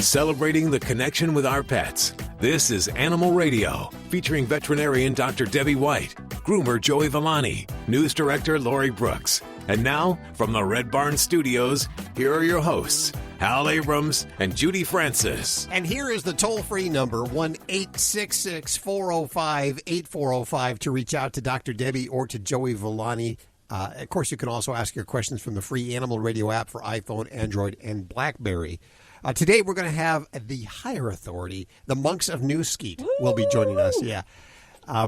celebrating the connection with our pets. This is Animal Radio, featuring veterinarian Dr. Debbie White, groomer Joey Villani, news director Lori Brooks. And now, from the Red Barn Studios, here are your hosts, Hal Abrams and Judy Francis. And here is the toll-free number, 1-866-405-8405, to reach out to Dr. Debbie or to Joey Villani. Of course, you can also ask your questions from the free Animal Radio app for iPhone, Android, and BlackBerry. Today, we're going to have the higher authority, the Monks of New Skete, will be joining us. Yeah.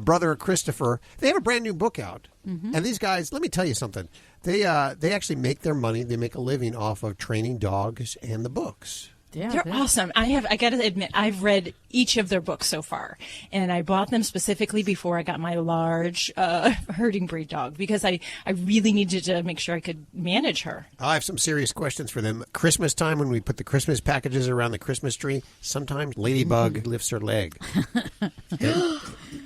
Brother Christopher, they have a brand new book out. Mm-hmm. And these guys, let me tell you something. They actually make their money. They make a living off of training dogs and the books. Yeah, they're awesome. I got to admit, I've read each of their books so far, and I bought them specifically before I got my large herding breed dog because I really needed to make sure I could manage her. I have some serious questions for them. Christmas time, when we put the Christmas packages around the Christmas tree, sometimes Ladybug lifts her leg.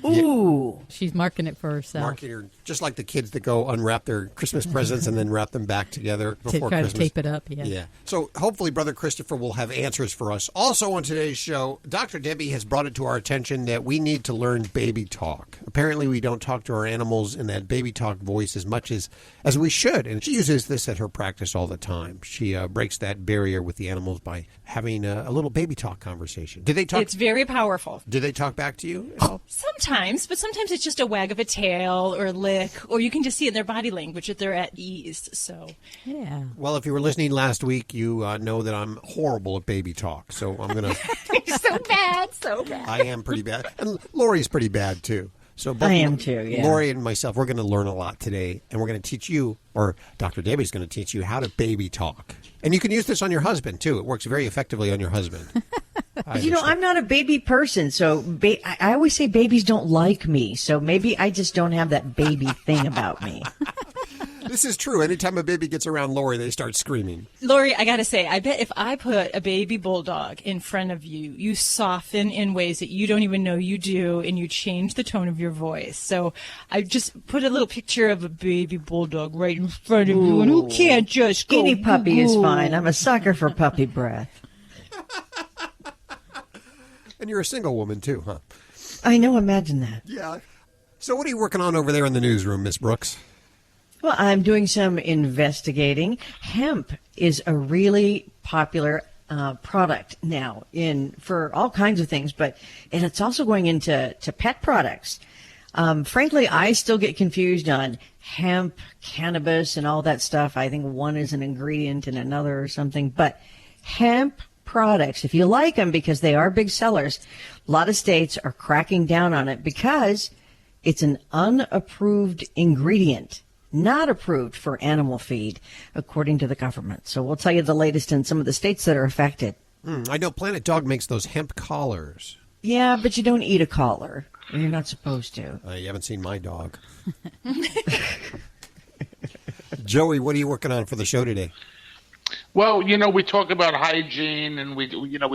Ooh. She's marking it for herself. Marking her, just like the kids that go unwrap their Christmas presents and then wrap them back together before try Christmas. To tape it up, yeah. Yeah. So hopefully Brother Christopher will have answers for us. Also on today's show, Dr. Debbie has brought it to our attention that we need to learn baby talk. Apparently we don't talk to our animals in that baby talk voice as much as we should. And she uses this at her practice all the time. She breaks that barrier with the animals by having a little baby talk conversation. Did they talk? It's very powerful. Did they talk back to you at all? Sometimes, but sometimes it's just a wag of a tail or a lick, or you can just see in their body language that they're at ease. So, yeah. Well, if you were listening last week, you know that I'm horrible at baby talk. So I'm going to... so bad. I am pretty bad. And Lori's pretty bad, too. So both I am, too, yeah. Lori and myself, we're going to learn a lot today. And we're going to teach you, or Dr. Debbie's going to teach you how to baby talk. And you can use this on your husband, too. It works very effectively on your husband. I'm not a baby person, so I always say babies don't like me, so maybe I just don't have that baby thing about me. This is true. Anytime a baby gets around Lori, they start screaming. Lori, I got to say, I bet if I put a baby bulldog in front of you, you soften in ways that you don't even know you do, and you change the tone of your voice. So I just put a little picture of a baby bulldog right in front of you, and who can't just go... Skinny puppy is fine. I'm a sucker for puppy breath. And you're a single woman, too, huh? I know, imagine that. Yeah. So what are you working on over there in the newsroom, Miss Brooks? Well, I'm doing some investigating. Hemp is a really popular product now for all kinds of things, and it's also going into pet products. Frankly, I still get confused on hemp, cannabis, and all that stuff. I think one is an ingredient in another or something, but hemp products, if you like them, because they are big sellers, a lot of states are cracking down on it because it's an unapproved ingredient, not approved for animal feed, according to the government. So we'll tell you the latest in some of the states that are affected. I know Planet Dog makes those hemp collars. Yeah, but you don't eat a collar. You're not supposed to. You haven't seen my dog. Joey, what are you working on for the show today? Well, we talk about hygiene and we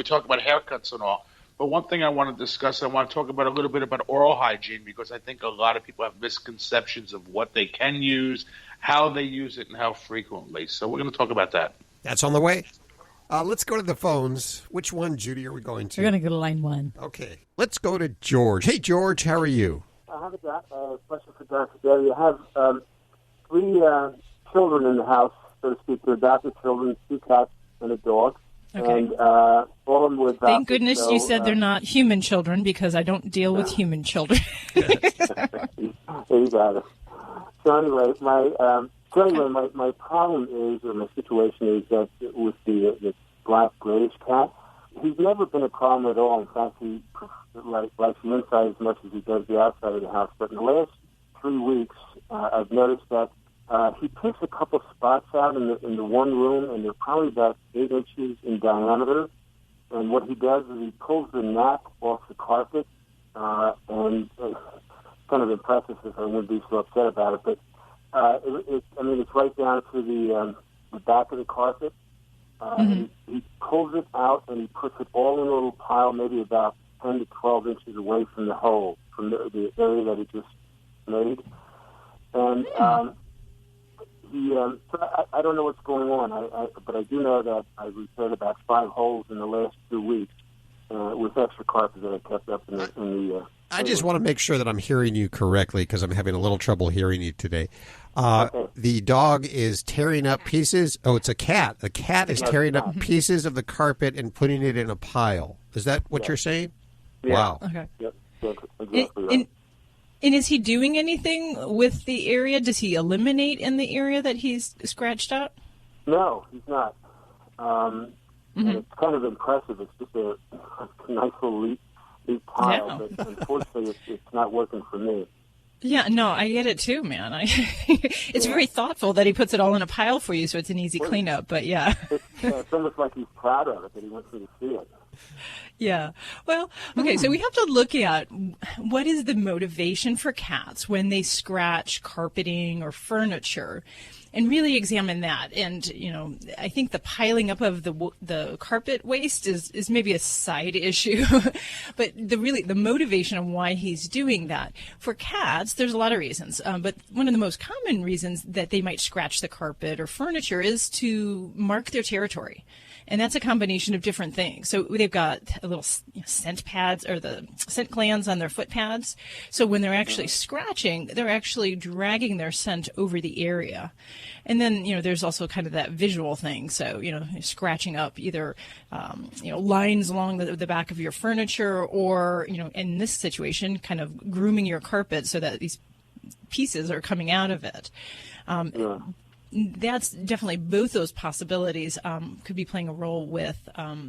talk about haircuts and all. But one thing I want to discuss, I want to talk about a little bit about oral hygiene because I think a lot of people have misconceptions of what they can use, how they use it, and how frequently. So we're going to talk about that. That's on the way. Let's go to the phones. Which one, Judy, are we going to? We're going to go to line one. Okay. Let's go to George. Hey, George, how are you? I have a question for Dr. Debbie. I have 3 children in the house, so to speak. They're adopted children, 2 cats and a dog. Okay. And all of them were adopted. Thank goodness you said they're not human children because I don't deal with human children. There you got it. So anyway, my problem is, or my situation is that with the black grayish cat, he's never been a problem at all. In fact, he likes the inside as much as he does the outside of the house. But in the last 3 weeks, I've noticed that he picks a couple spots out in the one room, and they're probably about 8 inches in diameter. And what he does is he pulls the nap off the carpet, and it's kind of impressive if I wouldn't be so upset about it. But it's right down to the back of the carpet. He pulls it out and he puts it all in a little pile, maybe about 10 to 12 inches away from the hole, from the area that he just made. And So I don't know what's going on. But I do know that I repaired about 5 holes in the last 2 weeks with extra carpet that I kept up in the I just want to make sure that I'm hearing you correctly because I'm having a little trouble hearing you today. Okay. The dog is tearing up pieces. Oh, it's a cat. The cat is tearing up pieces of the carpet and putting it in a pile. Is that what you're saying? Yeah. Wow. Okay. Yep, exactly right. And is he doing anything with the area? Does he eliminate in the area that he's scratched out? No, he's not. And it's kind of impressive. It's just a nice little neat pile, but unfortunately it's not working for me. Yeah, no, I get it too, man. It's very thoughtful that he puts it all in a pile for you, so it's an easy cleanup. But yeah, it's almost like he's proud of it that he wants me to see it. Yeah. Well, okay, so we have to look at what is the motivation for cats when they scratch carpeting or furniture and really examine that. And, you know, I think the piling up of the carpet waste is maybe a side issue, but the motivation of why he's doing that. For cats, there's a lot of reasons, but one of the most common reasons that they might scratch the carpet or furniture is to mark their territory. And that's a combination of different things. So they've got a little scent pads or the scent glands on their foot pads. So when they're actually scratching, they're actually dragging their scent over the area. And then, you know, there's also kind of that visual thing. So, you know, scratching up either, lines along the back of your furniture or, you know, in this situation, kind of grooming your carpet so that these pieces are coming out of it. That's definitely both those possibilities could be playing a role with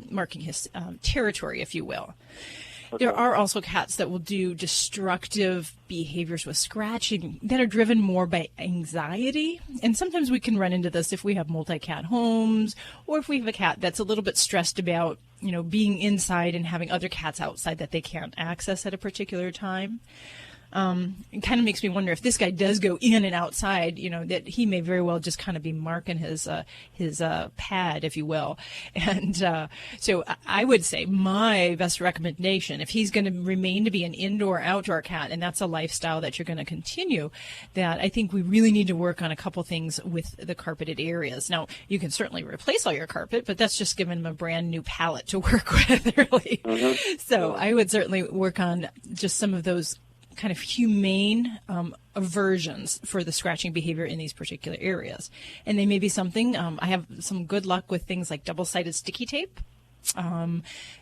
marking his territory, if you will. Okay. There are also cats that will do destructive behaviors with scratching that are driven more by anxiety. And sometimes we can run into this if we have multi-cat homes or if we have a cat that's a little bit stressed about, you know, being inside and having other cats outside that they can't access at a particular time. It kind of makes me wonder if this guy does go in and outside, you know, that he may very well just kind of be marking his pad, if you will. And so I would say my best recommendation, if he's going to remain to be an indoor-outdoor cat, and that's a lifestyle that you're going to continue, that I think we really need to work on a couple things with the carpeted areas. Now, you can certainly replace all your carpet, but that's just giving him a brand new palette to work with, really. Mm-hmm. So I would certainly work on just some of those kind of humane aversions for the scratching behavior in these particular areas. And they may be something, I have some good luck with things like double-sided sticky tape,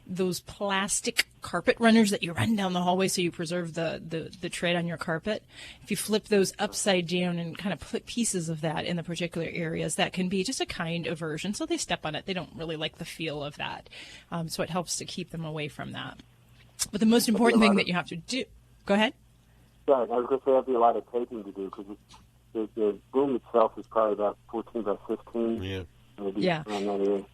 those plastic carpet runners that you run down the hallway so you preserve the tread on your carpet. If you flip those upside down and kind of put pieces of that in the particular areas, that can be just a kind aversion. So they step on it. They don't really like the feel of that. So it helps to keep them away from that. But the most important thing that you have to do... Go ahead. Yeah, I was going to say there'd be a lot of taping to do because the room itself is probably about 14 by 15. Yeah. Maybe yeah. around that area.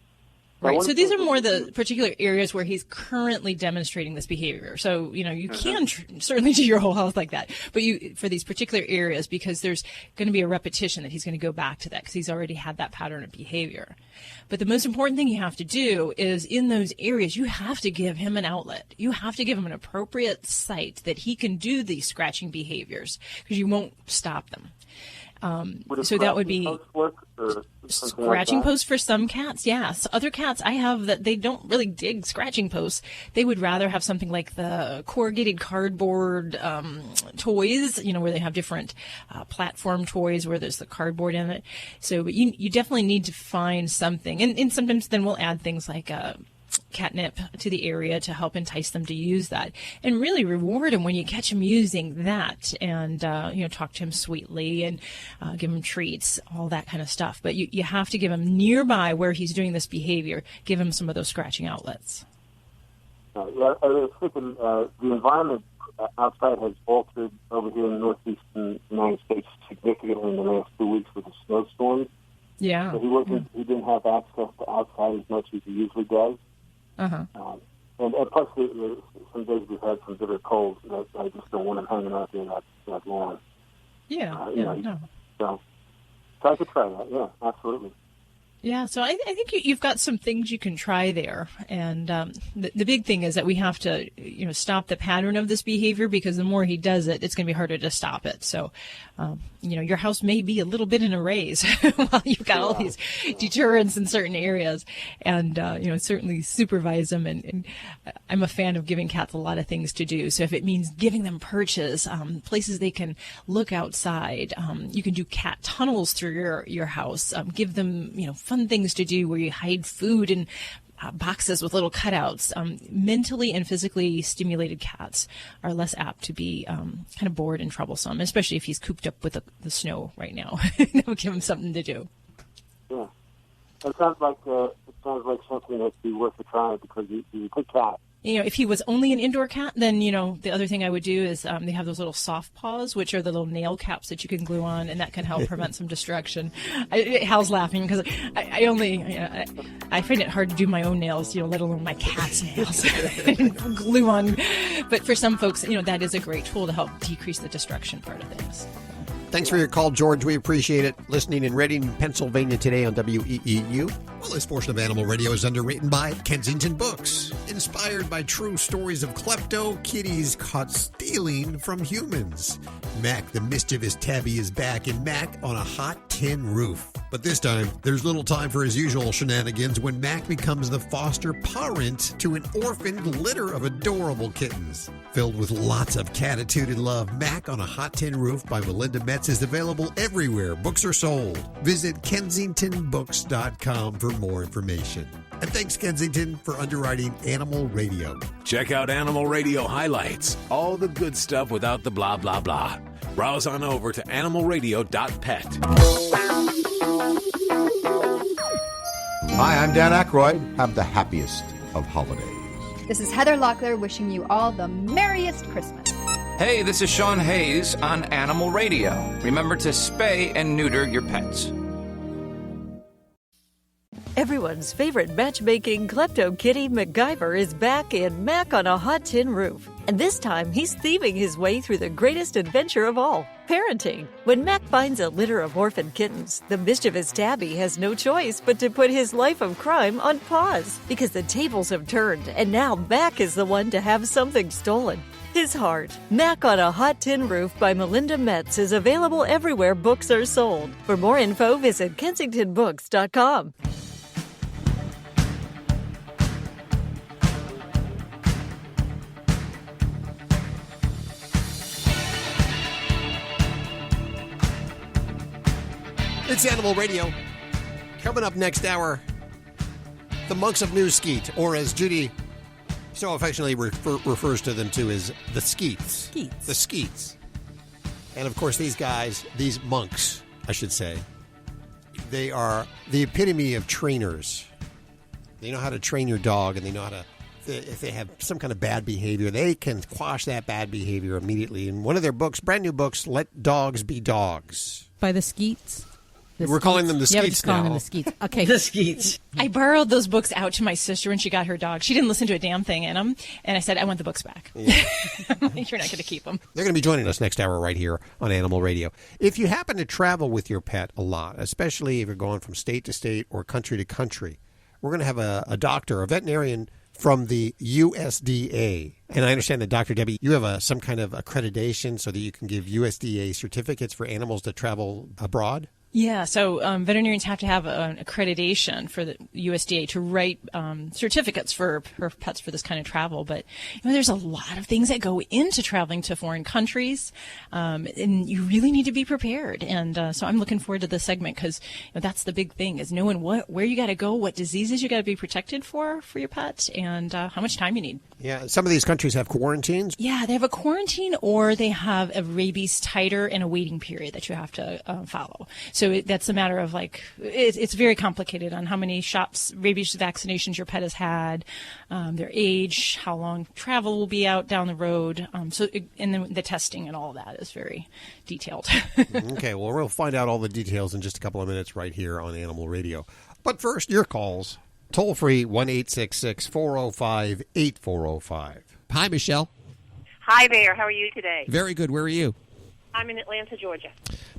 Right. So these are more the particular areas where he's currently demonstrating this behavior. So, you know, you can certainly do your whole house like that. But for these particular areas, because there's going to be a repetition that he's going to go back to that because he's already had that pattern of behavior. But the most important thing you have to do is in those areas, you have to give him an outlet. You have to give him an appropriate site that he can do these scratching behaviors because you won't stop them. So that would be scratching posts for some cats. Yes. Other cats I have that they don't really dig scratching posts. They would rather have something like the corrugated cardboard toys, you know, where they have different platform toys where there's the cardboard in it. So you definitely need to find something. And sometimes then we'll add things like catnip to the area to help entice them to use that, and really reward him when you catch him using that, and talk to him sweetly and give him treats, all that kind of stuff. But you have to give him nearby where he's doing this behavior, give him some of those scratching outlets. Yeah, I was thinking the environment outside has altered over here in the northeastern United States significantly in the last 2 weeks with the snowstorms. Yeah. So he didn't have access to outside as much as he usually does. Uh-huh. And plus, some days we've had some bitter cold. I just don't want him hanging out there that long. Yeah, no. So I could try that. Yeah, absolutely. Yeah, so I think you've got some things you can try there, and the big thing is that we have to, stop the pattern of this behavior, because the more he does it, it's going to be harder to stop it. So, your house may be a little bit in a raise while you've got all these deterrents in certain areas, and certainly supervise them. And I'm a fan of giving cats a lot of things to do. So if it means giving them perches, places they can look outside, you can do cat tunnels through your house. Give them fun things to do where you hide food in boxes with little cutouts. Mentally and physically stimulated cats are less apt to be kind of bored and troublesome, especially if he's cooped up with the snow right now. We'll give him something to do. Yeah, it sounds like something that'd be worth a try, because he's a good cat. If he was only an indoor cat, then, the other thing I would do is they have those little soft paws, which are the little nail caps that you can glue on, and that can help prevent some distraction. Hal's laughing because I find it hard to do my own nails, let alone my cat's nails, glue on. But for some folks, that is a great tool to help decrease the distraction part of things. Thanks for your call, George. We appreciate it. Listening in Reading, Pennsylvania today on WEEU. Well, this portion of Animal Radio is underwritten by Kensington Books, inspired by true stories of klepto kitties caught stealing from humans. Mac, the mischievous tabby, is back in Mac on a Hot Tin Roof. But this time, there's little time for his usual shenanigans when Mac becomes the foster parent to an orphaned litter of adorable kittens. Filled with lots of catitude and love, Mac on a Hot Tin Roof by Melinda Metz is available everywhere books are sold. Visit KensingtonBooks.com for more information. And thanks, Kensington, for underwriting Animal Radio. Check out Animal Radio highlights. All the good stuff without the blah, blah, blah. Browse on over to animalradio.pet. Hi, I'm Dan Aykroyd. Have the happiest of holidays. This is Heather Locklear wishing you all the merriest Christmas. Hey, this is Sean Hayes on Animal Radio. Remember to spay and neuter your pets. Everyone's favorite matchmaking klepto kitty MacGyver is back in Mac on a Hot Tin Roof. And this time, he's thieving his way through the greatest adventure of all, parenting. When Mac finds a litter of orphan kittens, the mischievous tabby has no choice but to put his life of crime on pause, because the tables have turned, and now Mac is the one to have something stolen. His heart. Mac on a Hot Tin Roof by Melinda Metz is available everywhere books are sold. For more info, visit KensingtonBooks.com. It's Animal Radio. Coming up next hour, the Monks of New Skete, or as Judy so affectionately refers to them too as the Skeets. Skeets. The Skeets. And of course, these guys, these monks, I should say, they are the epitome of trainers. They know how to train your dog, and they know how to, if they have some kind of bad behavior, they can quash that bad behavior immediately. In one of their books, brand new books, Let Dogs Be Dogs. By the Skeets. We're calling them the Yeah, we're Skeets just calling now. them the Skeets. Okay. The Skeets. I borrowed those books out to my sister when she got her dog. She didn't listen to a damn thing in them, and I said, I want the books back. Yeah. You're not going to keep them. They're going to be joining us next hour right here on Animal Radio. If you happen to travel with your pet a lot, especially if you're going from state to state or country to country, we're going to have a doctor, a veterinarian from the USDA. And I understand that, Dr. Debbie, you have some kind of accreditation so that you can give USDA certificates for animals that travel abroad? Yeah, so veterinarians have to have an accreditation for the USDA to write certificates for pets for this kind of travel. But there's a lot of things that go into traveling to foreign countries, and you really need to be prepared. And so I'm looking forward to this segment because that's the big thing, is knowing where you got to go, what diseases you got to be protected for your pet, and how much time you need. Yeah, some of these countries have quarantines. Yeah, they have a quarantine, or they have a rabies titer and a waiting period that you have to follow. So that's a matter of it's very complicated on how many shots, rabies vaccinations your pet has had, their age, how long travel will be out down the road. And then the testing and all of that is very detailed. Okay, well, we'll find out all the details in just a couple of minutes right here on Animal Radio. But first, your calls. Toll free 1-866-405-8405. Hi, Michelle. Hi there. How are you today? Very good. Where are you? I'm in Atlanta, Georgia.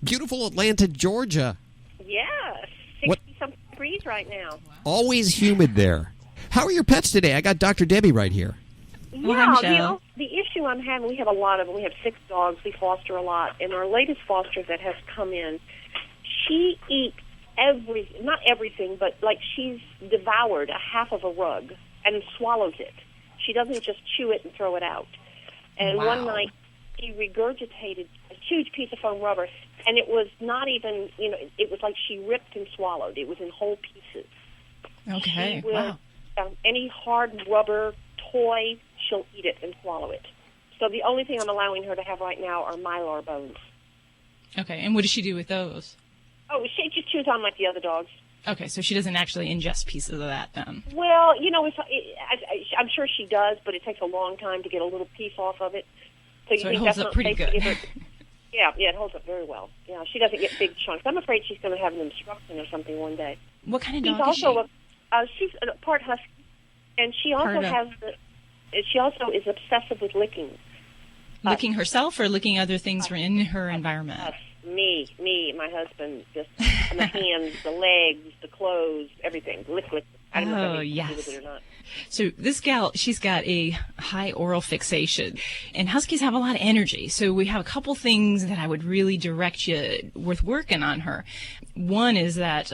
Beautiful Atlanta, Georgia. Yes. What? 60-something degrees right now. Always humid there. How are your pets today? I got Dr. Debbie right here. Yeah, the issue I'm having, we have a lot of them. We have 6 dogs. We foster a lot. And our latest foster that has come in, she eats not everything, but like she's devoured a half of a rug and swallows it. She doesn't just chew it and throw it out. And one night, she regurgitated a huge piece of foam rubber, and it was not even, it was like she ripped and swallowed. It was in whole pieces. Okay, She will, any hard rubber toy, she'll eat it and swallow it. So the only thing I'm allowing her to have right now are mylar bones. Okay, and what does she do with those? Oh, she just chews on like the other dogs. Okay, so she doesn't actually ingest pieces of that then? Well, I'm sure she does, but it takes a long time to get a little piece off of it. So it holds up pretty good. Yeah, it holds up very well. Yeah, she doesn't get big chunks. I'm afraid she's going to have an obstruction or something one day. What kind of dog is she? She's a part husky, and she also she also is obsessive with licking. Licking herself or licking other things in her environment? Me, my husband, just the hands, the legs, the clothes, everything. Lick. I don't know if anything to do with it or not. So this gal, she's got a high oral fixation, and huskies have a lot of energy. So we have a couple things that I would really direct you worth working on her. One is that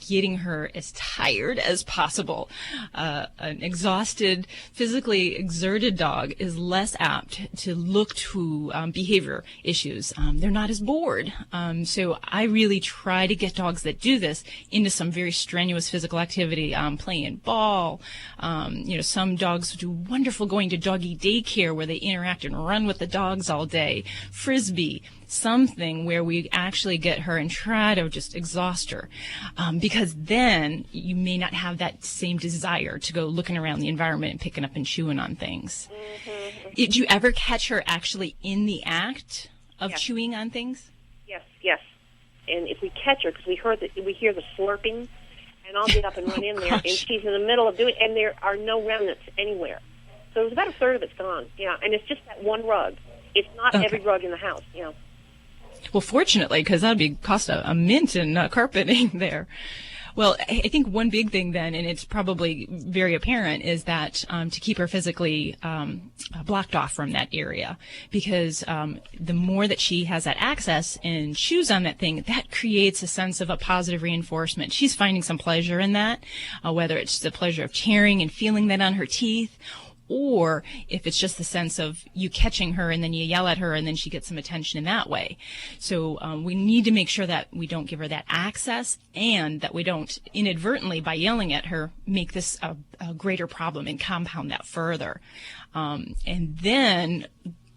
getting her as tired as possible. An exhausted, physically exerted dog is less apt to look to behavior issues. They're not as bored. So I really try to get dogs that do this into some very strenuous physical activity, playing ball. Some dogs do wonderful going to doggy daycare where they interact and run with the dogs all day. Frisbee, something where we actually get her and try to just exhaust her. Because then you may not have that same desire to go looking around the environment and picking up and chewing on things. Mm-hmm. Did you ever catch her actually in the act of chewing on things? Yes. And if we catch her, because we hear the slurping, and I'll get up and run in there, and she's in the middle of doing it, and there are no remnants anywhere. So it was about a third of it's gone, and it's just that one rug. It's not every rug in the house, Well, fortunately, because that would cost a mint in carpeting there. Well, I think one big thing then, and it's probably very apparent, is that to keep her physically blocked off from that area, because the more that she has that access and chews on that thing, that creates a sense of a positive reinforcement. She's finding some pleasure in that, whether it's the pleasure of tearing and feeling that on her teeth, or if it's just the sense of you catching her and then you yell at her and then she gets some attention in that way. So we need to make sure that we don't give her that access and that we don't inadvertently, by yelling at her, make this a greater problem and compound that further. And then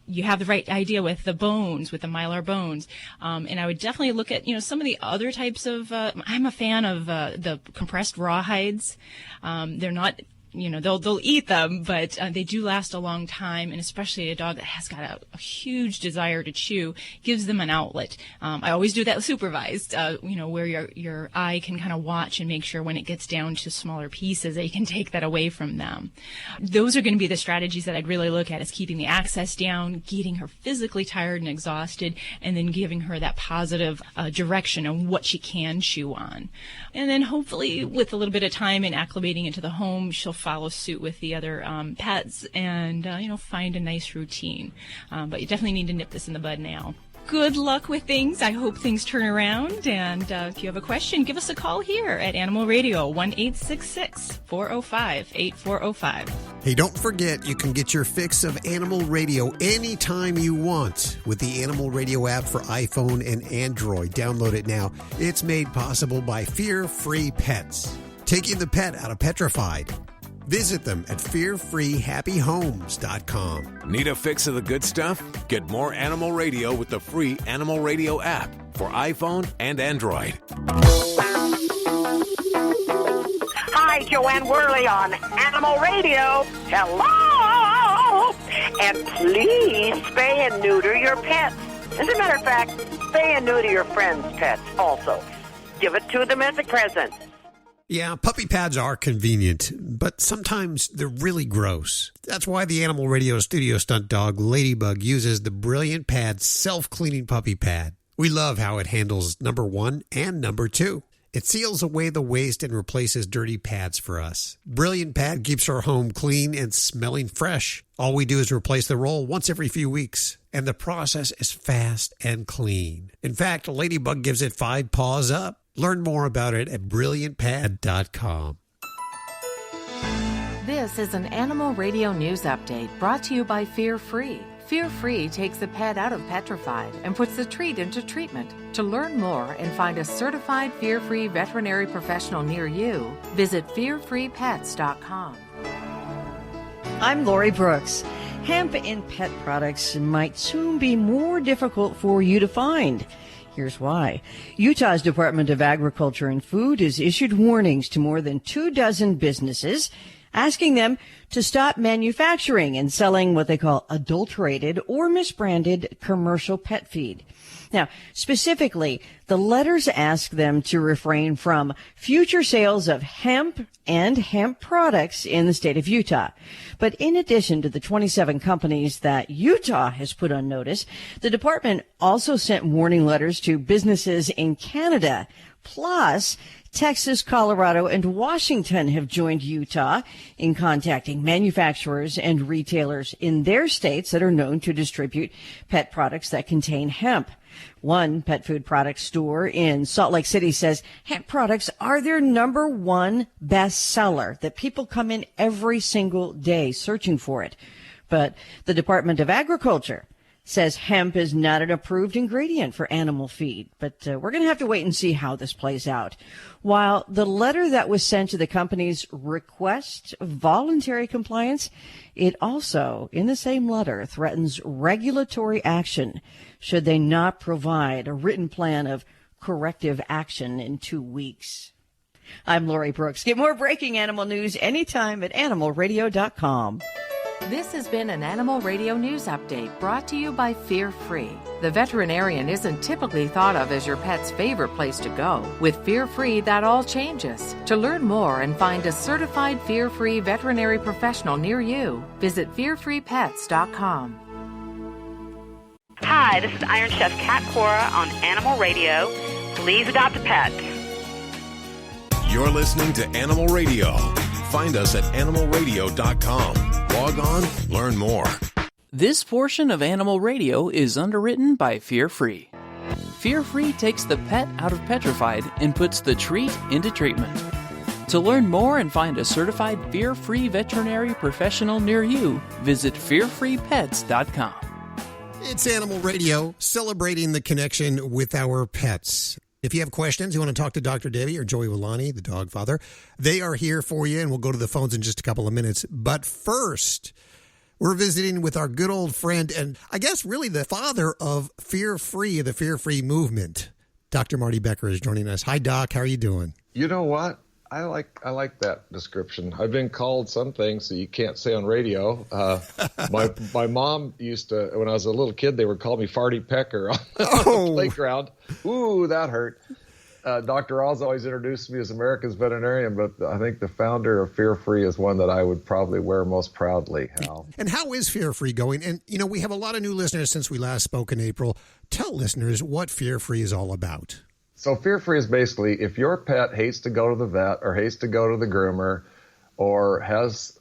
you have the right idea with the bones, with the mylar bones. And I would definitely look at, some of the other types of, I'm a fan of the compressed rawhides. They're not, they'll eat them, but they do last a long time, and especially a dog that has got a huge desire to chew gives them an outlet. I always do that supervised, where your eye can kind of watch and make sure when it gets down to smaller pieces that you can take that away from them. Those are going to be the strategies that I'd really look at, is keeping the access down, getting her physically tired and exhausted, and then giving her that positive direction on what she can chew on. And then hopefully with a little bit of time and acclimating into the home, she'll follow suit with the other pets and, find a nice routine. But you definitely need to nip this in the bud now. Good luck with things. I hope things turn around. And if you have a question, give us a call here at Animal Radio, 1-866-405-8405. Hey, don't forget, you can get your fix of Animal Radio anytime you want with the Animal Radio app for iPhone and Android. Download it now. It's made possible by Fear Free Pets, taking the pet out of petrified. Visit them at fearfreehappyhomes.com. Need a fix of the good stuff? Get more Animal Radio with the free Animal Radio app for iPhone and Android. Hi, Joanne Worley on Animal Radio. Hello! And please spay and neuter your pets. As a matter of fact, spay and neuter your friends' pets also. Give it to them as a present. Yeah, puppy pads are convenient, but sometimes they're really gross. That's why the Animal Radio studio stunt dog, Ladybug, uses the Brilliant Pad self-cleaning puppy pad. We love how it handles number 1 and number 2. It seals away the waste and replaces dirty pads for us. Brilliant Pad keeps our home clean and smelling fresh. All we do is replace the roll once every few weeks, and the process is fast and clean. In fact, Ladybug gives it 5 paws up. Learn more about it at brilliantpad.com. This is an Animal Radio News Update brought to you by Fear Free. Fear Free takes the pet out of petrified and puts the treat into treatment. To learn more and find a certified fear-free veterinary professional near you, visit fearfreepets.com. I'm Lori Brooks. Hemp in pet products might soon be more difficult for you to find. Here's why. Utah's Department of Agriculture and Food has issued warnings to more than 24 businesses, asking them to stop manufacturing and selling what they call adulterated or misbranded commercial pet feed. Now, specifically, the letters ask them to refrain from future sales of hemp and hemp products in the state of Utah. But in addition to the 27 companies that Utah has put on notice, the department also sent warning letters to businesses in Canada. Plus, Texas, Colorado, and Washington have joined Utah in contacting manufacturers and retailers in their states that are known to distribute pet products that contain hemp. One pet food product store in Salt Lake City says hemp products are their #1 best seller, that people come in every single day searching for it. But the Department of Agriculture says hemp is not an approved ingredient for animal feed. But we're going to have to wait and see how this plays out. While the letter that was sent to the companies requests voluntary compliance, it also, in the same letter, threatens regulatory action should they not provide a written plan of corrective action in 2 weeks. I'm Lori Brooks. Get more breaking animal news anytime at animalradio.com. This has been an Animal Radio News Update brought to you by Fear Free. The veterinarian isn't typically thought of as your pet's favorite place to go. With Fear Free, that all changes. To learn more and find a certified Fear Free veterinary professional near you, visit fearfreepets.com. Hi, this is Iron Chef Kat Cora on Animal Radio. Please adopt a pet. You're listening to Animal Radio. Find us at animalradio.com. Log on, learn more. This portion of Animal Radio is underwritten by Fear Free. Fear Free takes the pet out of petrified and puts the treat into treatment. To learn more and find a certified fear-free veterinary professional near you, visit fearfreepets.com. It's Animal Radio, celebrating the connection with our pets. If you have questions, you want to talk to Dr. Debbie or Joey Villani, the dog father, they are here for you, and we'll go to the phones in just a couple of minutes. But first, we're visiting with our good old friend, and I guess really the father of Fear Free, the Fear Free movement. Dr. Marty Becker is joining us. Hi, Doc. How are you doing? You know what? I like that description. I've been called some things that you can't say on radio. My mom used to, when I was a little kid, they would call me Farty Pecker on the playground. Ooh, that hurt. Dr. Oz always introduced me as America's veterinarian, but I think the founder of Fear Free is one that I would probably wear most proudly, Hal. And how is Fear Free going? And, you know, we have a lot of new listeners since we last spoke in April. Tell listeners what Fear Free is all about. So Fear Free is basically if your pet hates to go to the vet or hates to go to the groomer or has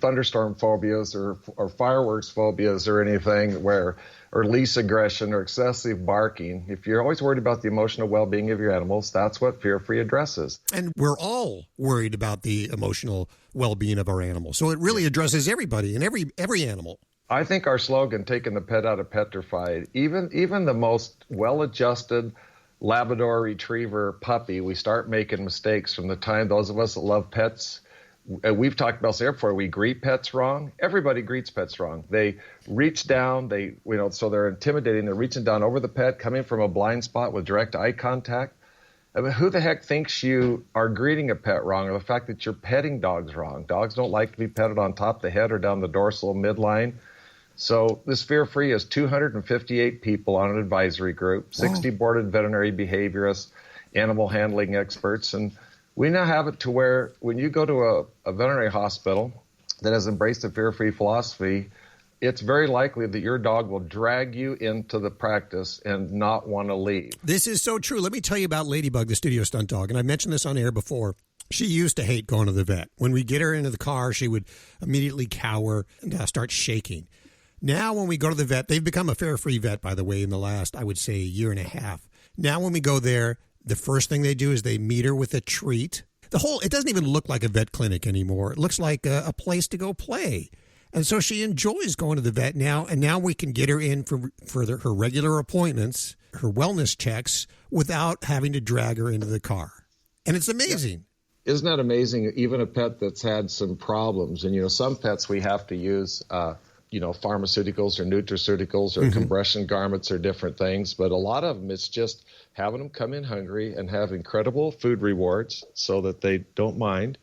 thunderstorm phobias or fireworks phobias or anything or leash aggression or excessive barking, if you're always worried about the emotional well-being of your animals, that's what Fear Free addresses. And we're all worried about the emotional well-being of our animals. So it really addresses everybody and every animal. I think our slogan, taking the pet out of petrified, even the most well-adjusted Labrador Retriever puppy, we start making mistakes from the time those of us that love pets. We've talked about this before. We greet pets wrong. Everybody greets pets wrong. They reach down. So they're intimidating. They're reaching down over the pet, coming from a blind spot with direct eye contact. I mean, who the heck thinks you are greeting a pet wrong, or the fact that you're petting dogs wrong? Dogs don't like to be petted on top of the head or down the dorsal midline. So this Fear Free is 258 people on an advisory group, 60 boarded veterinary behaviorists, animal handling experts, and we now have it to where when you go to a veterinary hospital that has embraced the Fear Free philosophy, it's very likely that your dog will drag you into the practice and not want to leave. This is so true. Let me tell you about Ladybug, the studio stunt dog, and I mentioned this on air before. She used to hate going to the vet. When we get her into the car, she would immediately cower and start shaking. Now when we go to the vet, they've become a fare-free vet, by the way, in the last, I would say, year and a half. Now when we go there, the first thing they do is they meet her with a treat. It doesn't even look like a vet clinic anymore. It looks like a place to go play. And so she enjoys going to the vet now, and now we can get her in for her regular appointments, her wellness checks, without having to drag her into the car. And it's amazing. Yeah. Isn't that amazing? Even a pet that's had some problems, and some pets we have to use, pharmaceuticals or nutraceuticals or compression garments or different things, but a lot of them it's just having them come in hungry and have incredible food rewards so that they don't mind.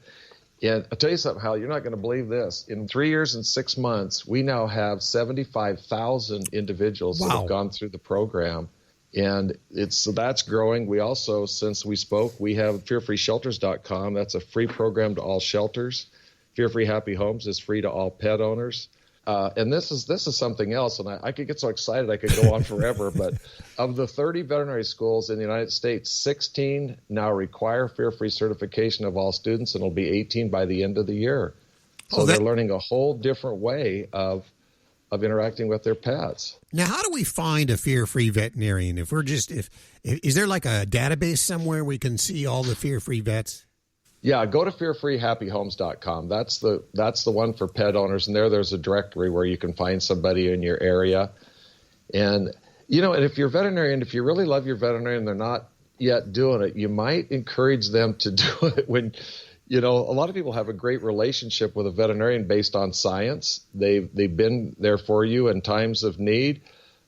And I'll tell you something, Hal, you're not going to believe this. In 3 years and 6 months, we now have 75,000 individuals that have gone through the program. And that's growing. We also, since we spoke, we have fearfreeshelters.com. That's a free program to all shelters. Fear Free Happy Homes is free to all pet owners. And this is something else, and I could get so excited I could go on forever, but of the 30 veterinary schools in the United States, 16 now require fear-free certification of all students, and it'll be 18 by the end of the year. So they're learning a whole different way of interacting with their pets. Now, how do we find a fear-free veterinarian? If is there like a database somewhere we can see all the fear-free vets? Yeah, go to fearfreehappyhomes.com. That's the one for pet owners, and there's a directory where you can find somebody in your area. And and if you're a veterinarian, if you really love your veterinarian and they're not yet doing it, you might encourage them to do it when a lot of people have a great relationship with a veterinarian based on science. They've been there for you in times of need.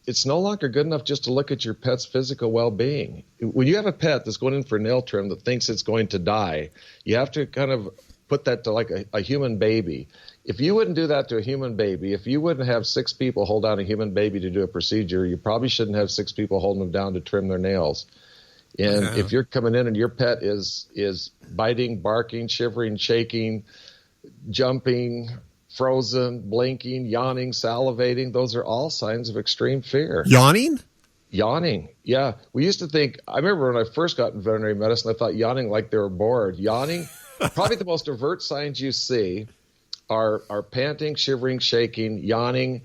It's no longer good enough just to look at your pet's physical well-being. When you have a pet that's going in for nail trim that thinks it's going to die, you have to kind of put that to like a human baby. If you wouldn't do that to a human baby, if you wouldn't have 6 people hold down a human baby to do a procedure, you probably shouldn't have 6 people holding them down to trim their nails. And if you're coming in and your pet is biting, barking, shivering, shaking, jumping, frozen, blinking, yawning, salivating, those are all signs of extreme fear. Yawning? Yawning, yeah. We used to think, I remember when I first got in veterinary medicine, I thought yawning like they were bored. Yawning, probably the most overt signs you see are panting, shivering, shaking, yawning,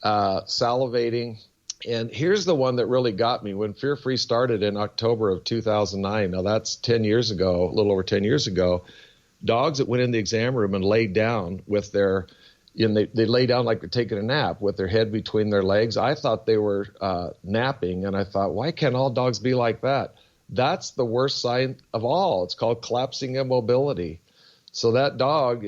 salivating. And here's the one that really got me. When Fear Free started in October of 2009, now that's 10 years ago, a little over 10 years ago, dogs that went in the exam room and laid down with their, they lay down like they're taking a nap with their head between their legs. I thought they were napping, and I thought, why can't all dogs be like that? That's the worst sign of all. It's called collapsing immobility. So that dog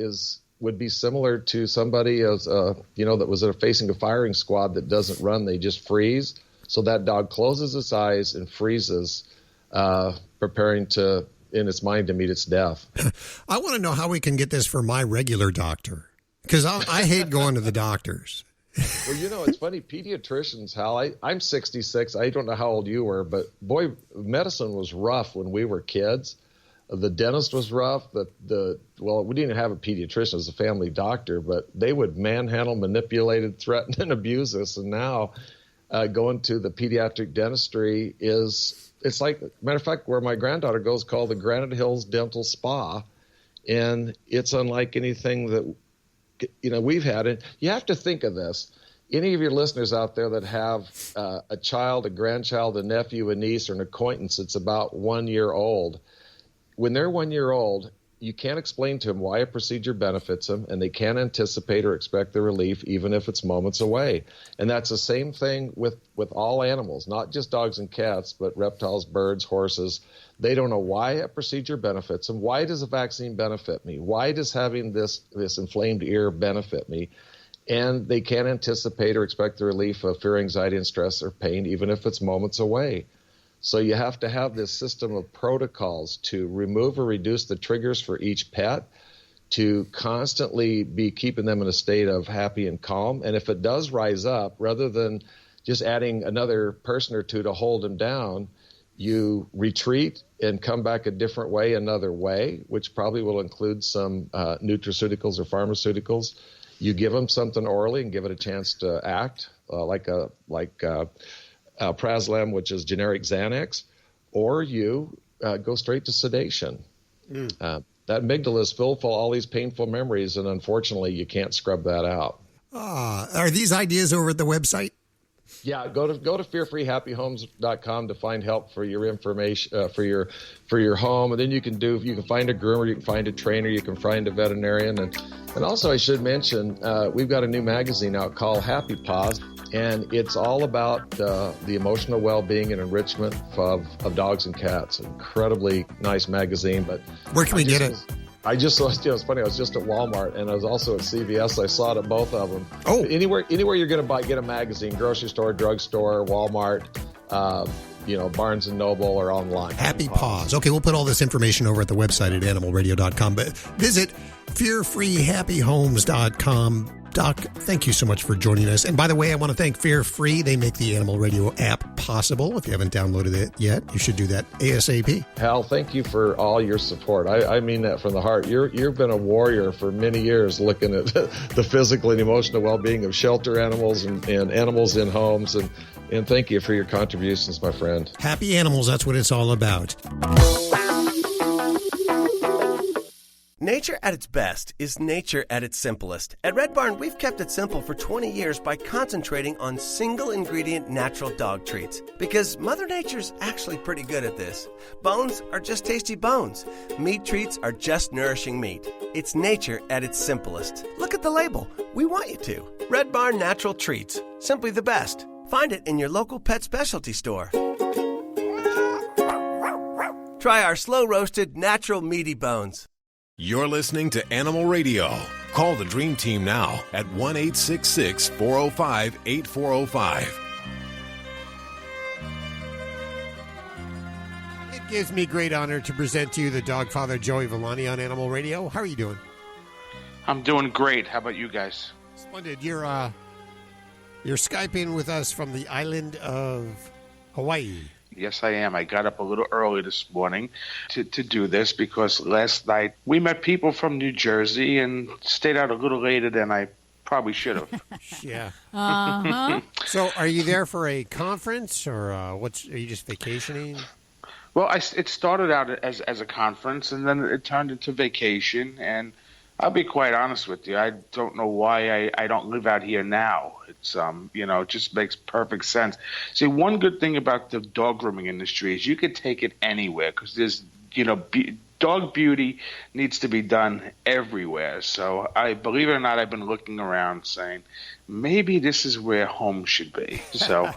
would be similar to somebody that was facing a firing squad that doesn't run; they just freeze. So that dog closes its eyes and freezes, preparing in its mind to meet its death. I want to know how we can get this for my regular doctor, because I hate going to the doctors. Well, it's funny, pediatricians, Hal, I'm 66. I don't know how old you were, but boy, medicine was rough when we were kids. The dentist was rough. We didn't even have a pediatrician as a family doctor, but they would manhandle, manipulate, threaten, and abuse us. And now going to the pediatric dentistry it's like, matter of fact, where my granddaughter goes, called the Granite Hills Dental Spa, and it's unlike anything that we've had. And you have to think of this. Any of your listeners out there that have a child, a grandchild, a nephew, a niece, or an acquaintance that's about 1 year old, when they're 1 year old, you can't explain to them why a procedure benefits them, and they can't anticipate or expect the relief, even if it's moments away. And that's the same thing with all animals, not just dogs and cats, but reptiles, birds, horses. They don't know why a procedure benefits them. Why does a vaccine benefit me? Why does having this inflamed ear benefit me? And they can't anticipate or expect the relief of fear, anxiety, and stress or pain, even if it's moments away. So you have to have this system of protocols to remove or reduce the triggers for each pet, to constantly be keeping them in a state of happy and calm. And if it does rise up, rather than just adding another person or two to hold them down, you retreat and come back a different way, another way, which probably will include some nutraceuticals or pharmaceuticals. You give them something orally and give it a chance to act, like Prazolam, which is generic Xanax, or you go straight to sedation. That amygdala is filled with all these painful memories, and unfortunately, you can't scrub that out. Are these ideas over at the website? Yeah, go to fearfreehappyhomes.com to find help for your information for your home, and then you can find a groomer, you can find a trainer, you can find a veterinarian, and also I should mention we've got a new magazine out called Happy Paws, and it's all about the emotional well-being and enrichment of dogs and cats. Incredibly nice magazine, but where can we get it? I just saw, it's funny, I was just at Walmart and I was also at CVS. I saw it at both of them. Oh. Anywhere you're going to get a magazine, grocery store, drugstore, Walmart, Barnes & Noble, or online. Happy Paws. Okay, we'll put all this information over at the website at animalradio.com. But visit fearfreehappyhomes.com. Doc, thank you so much for joining us. And by the way, I want to thank Fear Free. They make the Animal Radio app possible. If you haven't downloaded it yet, you should do that ASAP. Hal, thank you for all your support. I mean that from the heart. You've been a warrior for many years looking at the physical and emotional well-being of shelter animals and animals in homes. And thank you for your contributions, my friend. Happy animals, that's what it's all about. Nature at its best is nature at its simplest. At Red Barn, we've kept it simple for 20 years by concentrating on single-ingredient natural dog treats. Because Mother Nature's actually pretty good at this. Bones are just tasty bones. Meat treats are just nourishing meat. It's nature at its simplest. Look at the label. We want you to. Red Barn Natural Treats. Simply the best. Find it in your local pet specialty store. Try our slow-roasted, natural meaty bones. You're listening to Animal Radio. Call the Dream Team now at 1-866-405-8405. It gives me great honor to present to you the dog father, Joey Villani, on Animal Radio. How are you doing? I'm doing great. How about you guys? Splendid. You're Skyping with us from the island of Hawaii. Yes, I am. I got up a little early this morning to do this because last night we met people from New Jersey and stayed out a little later than I probably should have. Yeah. Uh-huh. So are you there for a conference or are you just vacationing? Well, it started out as a conference and then it turned into vacation. And I'll be quite honest with you. I don't know why I don't live out here now. It's, it just makes perfect sense. See, one good thing about the dog grooming industry is you could take it anywhere because there's, dog beauty needs to be done everywhere. So believe it or not, I've been looking around saying, maybe this is where home should be. So,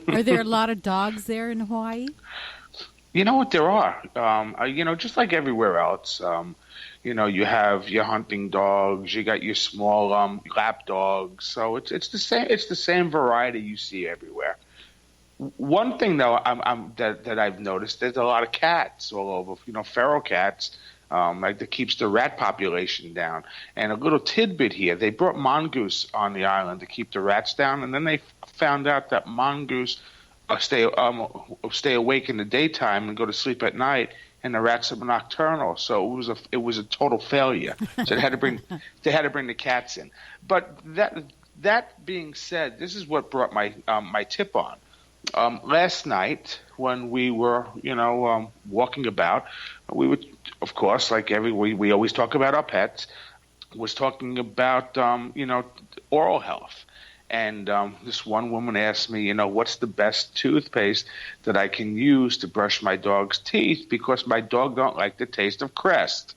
Are there a lot of dogs there in Hawaii? You know what? There are. Just like everywhere else. You have your hunting dogs. You got your small lap dogs. So it's the same. It's the same variety you see everywhere. One thing though, that I've noticed, there's a lot of cats all over. Feral cats. That keeps the rat population down. And a little tidbit here: they brought mongoose on the island to keep the rats down, and then they found out that mongoose stay awake in the daytime and go to sleep at night. And the rats are nocturnal, so it was a total failure. So they had to bring the cats in. But that being said, this is what brought my tip on. Last night when we were walking about, we would, of course, like we always talk about our pets, was talking about oral health. And this one woman asked me, what's the best toothpaste that I can use to brush my dog's teeth because my dog don't like the taste of Crest.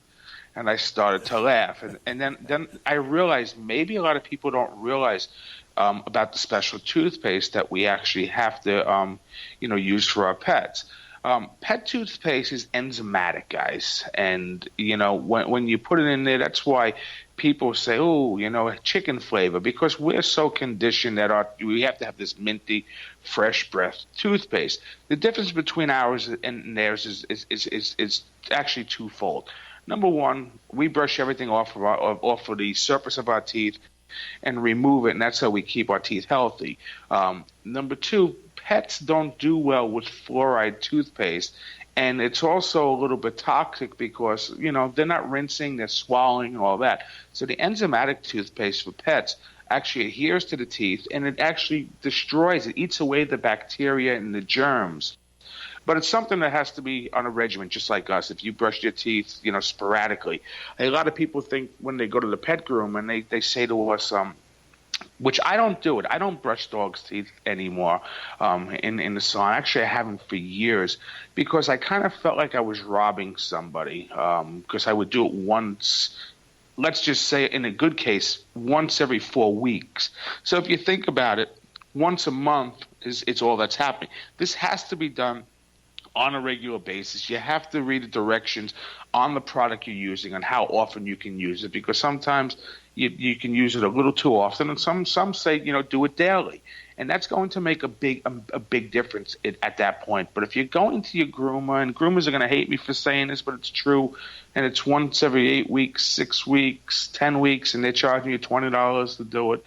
And I started to laugh. And then I realized maybe a lot of people don't realize about the special toothpaste that we actually have to, use for our pets. Pet toothpaste is enzymatic, guys. And, when you put it in there, that's why people say, chicken flavor, because we're so conditioned that we have to have this minty, fresh breath toothpaste. The difference between ours and theirs is actually twofold. Number one, we brush everything off of the surface of our teeth and remove it, and that's how we keep our teeth healthy. Number two, pets don't do well with fluoride toothpaste. And it's also a little bit toxic because, they're not rinsing, they're swallowing and all that. So the enzymatic toothpaste for pets actually adheres to the teeth, and it actually destroys, it eats away the bacteria and the germs. But it's something that has to be on a regimen, just like us. If you brush your teeth, sporadically. A lot of people think when they go to the pet groom and they say to us, which I don't do it. I don't brush dogs' teeth anymore in the salon. Actually, I haven't for years because I kind of felt like I was robbing somebody because I would do it once. Let's just say, in a good case, once every 4 weeks. So if you think about it, once a month it's all that's happening. This has to be done on a regular basis. You have to read the directions on the product you're using and how often you can use it, because sometimes you can use it a little too often, and some say do it daily, and that's going to make a big difference at that point. But if you're going to your groomer, and groomers are going to hate me for saying this, but it's true, and it's once every 8 weeks, 6 weeks, 10 weeks, and they're charging you $20 to do it,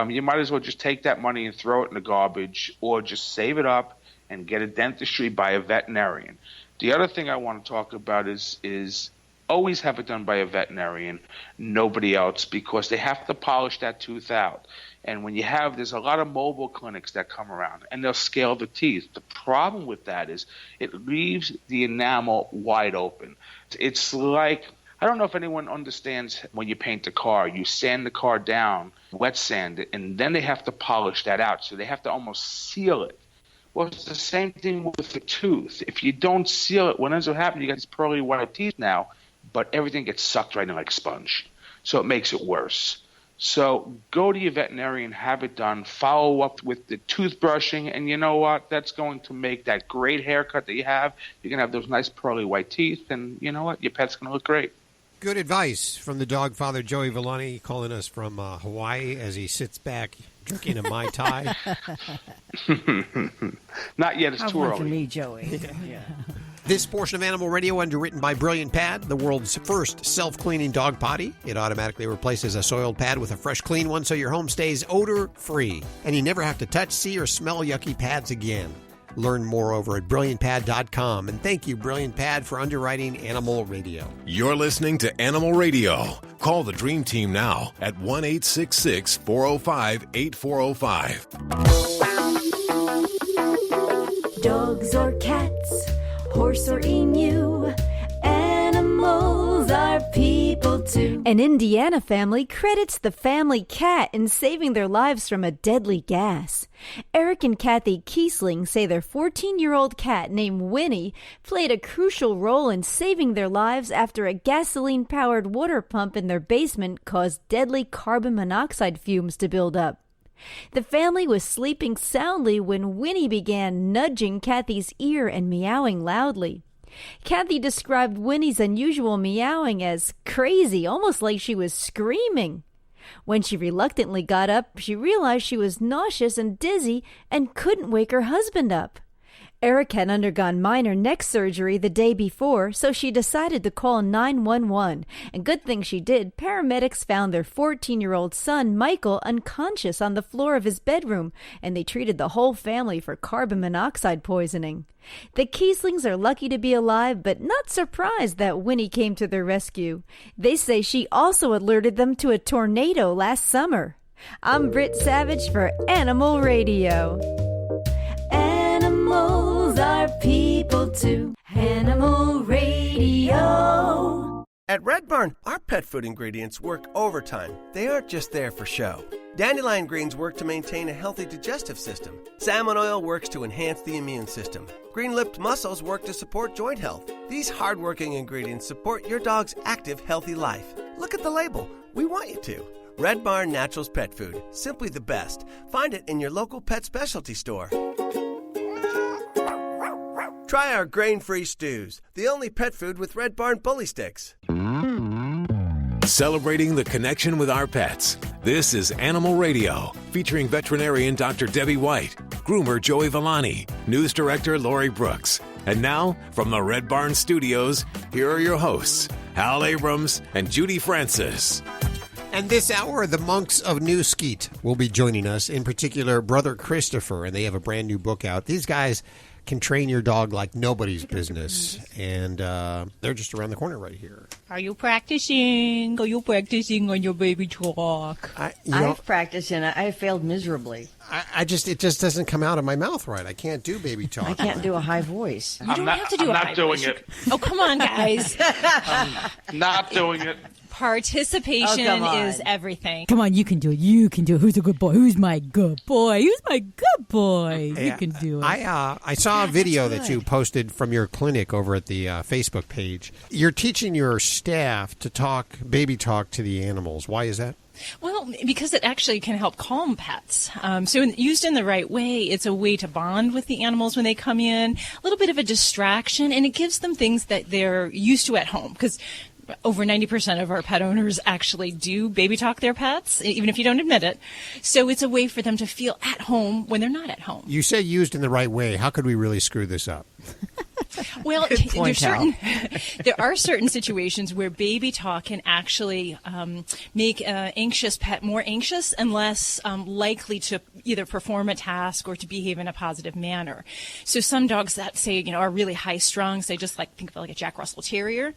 you might as well just take that money and throw it in the garbage, or just save it up and get a dentistry by a veterinarian. The other thing I want to talk about is always have it done by a veterinarian, nobody else, because they have to polish that tooth out. And when there's a lot of mobile clinics that come around, and they'll scale the teeth. The problem with that is it leaves the enamel wide open. It's like, I don't know if anyone understands when you paint a car, you sand the car down, wet sand it, and then they have to polish that out. So they have to almost seal it. Well, it's the same thing with the tooth. If you don't seal it, what ends up happening, you got these pearly white teeth now, but everything gets sucked right in like sponge. So it makes it worse. So go to your veterinarian, have it done, follow up with the toothbrushing, and you know what? That's going to make that great haircut that you have. You're going to have those nice pearly white teeth, and you know what? Your pet's going to look great. Good advice from the dog father, Joey Villani, calling us from Hawaii as he sits back drinking a Mai Tai. Not yet. It's too early. For me, Joey. Yeah. This portion of Animal Radio underwritten by Brilliant Pad, the world's first self-cleaning dog potty. It automatically replaces a soiled pad with a fresh, clean one so your home stays odor-free. And you never have to touch, see, or smell yucky pads again. Learn more over at BrilliantPad.com. And thank you, Brilliant Pad, for underwriting Animal Radio. You're listening to Animal Radio. Call the Dream Team now at 1-866-405-8405. Dogs or cats, horse or emu, animals are people too. An Indiana family credits the family cat in saving their lives from a deadly gas. Eric and Kathy Kiesling say their 14-year-old cat named Winnie played a crucial role in saving their lives after a gasoline-powered water pump in their basement caused deadly carbon monoxide fumes to build up. The family was sleeping soundly when Winnie began nudging Kathy's ear and meowing loudly. Kathy described Winnie's unusual meowing as crazy, almost like she was screaming. When she reluctantly got up, she realized she was nauseous and dizzy and couldn't wake her husband up. Eric had undergone minor neck surgery the day before, so she decided to call 911. And good thing she did, paramedics found their 14-year-old son, Michael, unconscious on the floor of his bedroom, and they treated the whole family for carbon monoxide poisoning. The Kieslings are lucky to be alive, but not surprised that Winnie came to their rescue. They say she also alerted them to a tornado last summer. I'm Britt Savage for Animal Radio. Animals are people too. Animal Radio. At Red Barn, our pet food ingredients work overtime. They aren't just there for show. Dandelion greens work to maintain a healthy digestive system. Salmon oil works to enhance the immune system. Green-lipped mussels work to support joint health. These hard-working ingredients support your dog's active, healthy life. Look at the label. We want you to. Red Barn Naturals Pet Food. Simply the best. Find it in your local pet specialty store. Try our grain-free stews, the only pet food with Red Barn bully sticks. Celebrating the connection with our pets. This is Animal Radio, featuring veterinarian Dr. Debbie White, groomer Joey Villani, news director Lori Brooks. And now, from the Red Barn Studios, here are your hosts, Hal Abrams and Judy Francis. And this hour, the Monks of New Skete will be joining us, in particular, Brother Christopher, and they have a brand new book out. These guys can train your dog like nobody's business, and they're just around the corner right here. Are you practicing? Are you practicing on your baby talk? I've practiced, and I failed miserably. It just doesn't come out of my mouth right. I can't do baby talk. I can't do a high voice. You don't have to do a high voice. Oh, come on, guys. Not doing it. Participation is everything. Come on, you can do it. You can do it. Who's a good boy? Who's my good boy? Who's my good boy? You can do it. I saw a video that you posted from your clinic over at the Facebook page. You're teaching your staff to talk baby talk to the animals. Why is that? Well, because it actually can help calm pets. So used in the right way, it's a way to bond with the animals when they come in, a little bit of a distraction, and it gives them things that they're used to at home. Because over 90% of our pet owners actually do baby talk their pets, even if you don't admit it. So it's a way for them to feel at home when they're not at home. You say used in the right way. How could we really screw this up? Well, there are certain situations where baby talk can actually make an anxious pet more anxious and less likely to either perform a task or to behave in a positive manner. So some dogs that say, are really high strung, say just think of like a Jack Russell Terrier.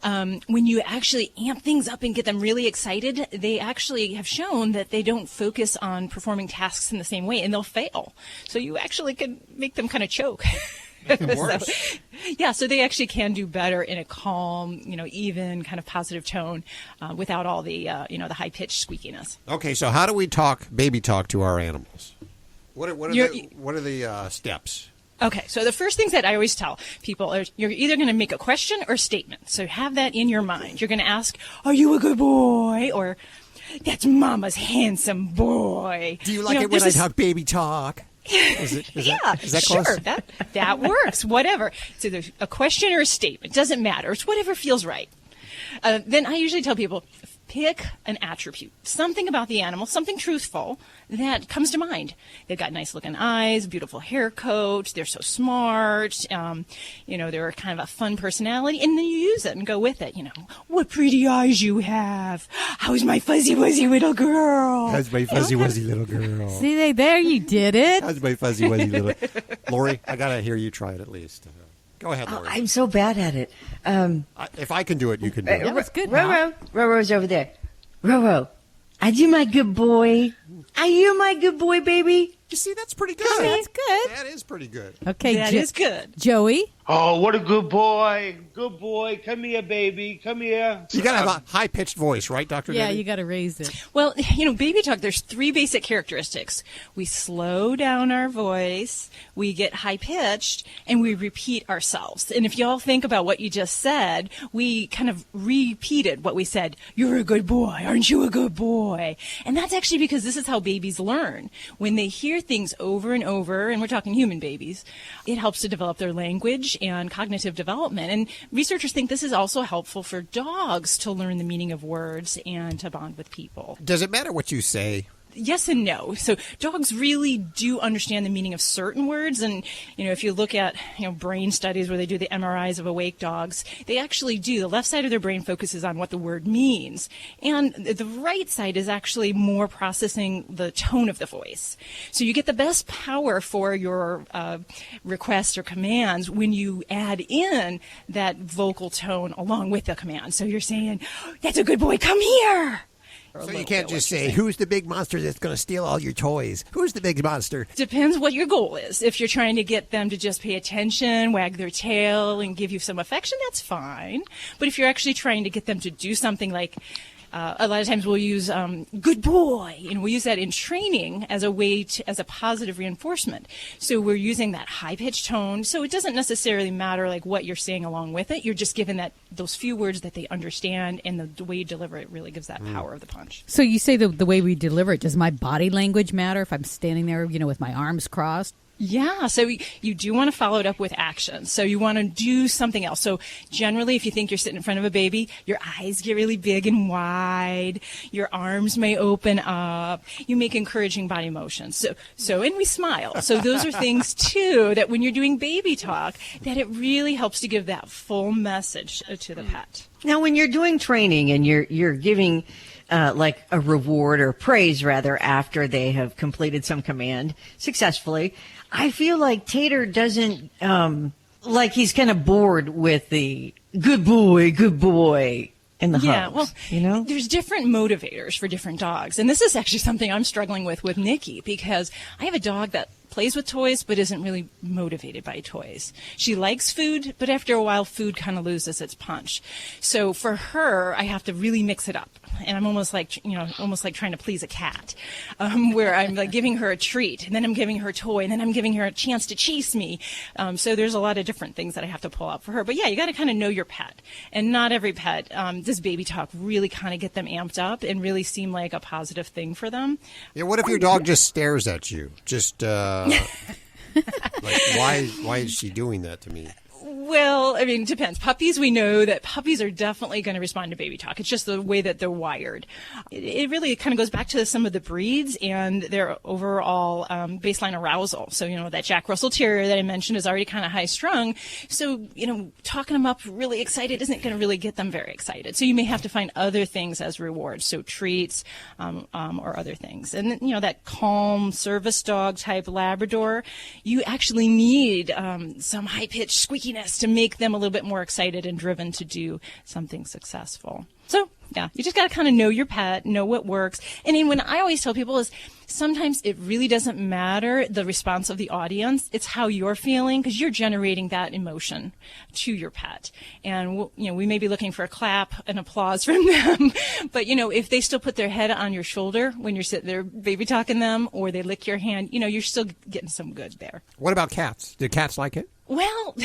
When you actually amp things up and get them really excited, they actually have shown that they don't focus on performing tasks in the same way, and they'll fail. So you actually can make them kind of choke. So they actually can do better in a calm, even kind of positive tone without all the, the high-pitched squeakiness. Okay, so how do we talk baby talk to our animals? What are the steps? Okay, so the first things that I always tell people are you're either going to make a question or a statement. So have that in your mind. You're going to ask, are you a good boy? Or, that's Mama's handsome boy. Do you like it when I talk baby talk? Is that close? Sure, that works, whatever. So there's a question or a statement. Doesn't matter. It's whatever feels right. Then I usually tell people, pick an attribute, something about the animal, something truthful that comes to mind. They've got nice looking eyes, beautiful hair coat, they're so smart, they're kind of a fun personality, and then you use it and go with it. What pretty eyes you have. How's my fuzzy wuzzy little girl? How's my fuzzy wuzzy little girl? See, there you did it. How's my fuzzy wuzzy little Lori, I got to hear you try it at least. Go ahead, Lori. I'm so bad at it. If I can do it, you can do it. That was good. Roro's over there. Roro, are you my good boy? Are you my good boy, baby? You see, that's pretty good. That's good. That is pretty good. Okay, that is good. Joey? Oh, what a good boy. Good boy. Come here, baby. Come here. You got to have a high-pitched voice, right, Dr. Yeah, Debbie? you got to raise it. Well, baby talk, there's 3 basic characteristics. We slow down our voice, we get high-pitched, and we repeat ourselves. And if y'all think about what you just said, we kind of repeated what we said. You're a good boy. Aren't you a good boy? And that's actually because this is how babies learn. When they hear things over and over, and we're talking human babies, it helps to develop their language and cognitive development. And researchers think this is also helpful for dogs to learn the meaning of words and to bond with people. Does it matter what you say? Yes and no. So dogs really do understand the meaning of certain words. And, if you look at, brain studies where they do the MRIs of awake dogs, they actually do. The left side of their brain focuses on what the word means. And the right side is actually more processing the tone of the voice. So you get the best power for your requests or commands when you add in that vocal tone along with the command. So you're saying, that's a good boy, come here. So you can't just say, who's the big monster that's going to steal all your toys? Who's the big monster? Depends what your goal is. If you're trying to get them to just pay attention, wag their tail, and give you some affection, that's fine. But if you're actually trying to get them to do something like, a lot of times we'll use good boy, and we use that in training as a way as a positive reinforcement. So we're using that high-pitched tone. So it doesn't necessarily matter what you're saying along with it. You're just given those few words that they understand, and the way you deliver it really gives that power of the punch. So you say the way we deliver it, does my body language matter if I'm standing there, with my arms crossed? Yeah, so you do want to follow it up with action. So you want to do something else. So generally, if you think you're sitting in front of a baby, your eyes get really big and wide. Your arms may open up. You make encouraging body motions. And we smile. So those are things, too, that when you're doing baby talk, that it really helps to give that full message to the pet. Now, when you're doing training and you're giving like a reward or praise, rather, after they have completed some command successfully. I feel like Tater doesn't, like he's kind of bored with the good boy in the Yeah, hugs, well, you know? there's different motivators for different dogs. And this is actually something I'm struggling with Nikki, because I have a dog that plays with toys but isn't really motivated by toys. She likes food, but after a while food kind of loses its punch. So for her, I have to really mix it up. And I'm almost like trying to please a cat, where I'm like giving her a treat, and then I'm giving her a toy, and then I'm giving her a chance to chase me. So there's a lot of different things that I have to pull out for her. But yeah, you got to kind of know your pet. And not every pet does baby talk really kind of get them amped up and really seem like a positive thing for them. Yeah, what if your dog just stares at you? Just like, why is she doing that to me? Well, I mean, it depends. Puppies, we know that puppies are definitely going to respond to baby talk. It's just the way that they're wired. It really kind of goes back to some of the breeds and their overall baseline arousal. So, that Jack Russell Terrier that I mentioned is already kind of high strung. So, talking them up really excited isn't going to really get them very excited. So you may have to find other things as rewards. So treats or other things. And then, that calm service dog type Labrador, you actually need some high-pitched squeakiness to make them a little bit more excited and driven to do something successful. So, yeah, you just got to kind of know your pet, know what works. And then when I always tell people is sometimes it really doesn't matter the response of the audience. It's how you're feeling, because you're generating that emotion to your pet. And, we may be looking for a clap and applause from them. But, if they still put their head on your shoulder when you're sitting there baby talking them, or they lick your hand, you're still getting some good there. What about cats? Do cats like it? Well,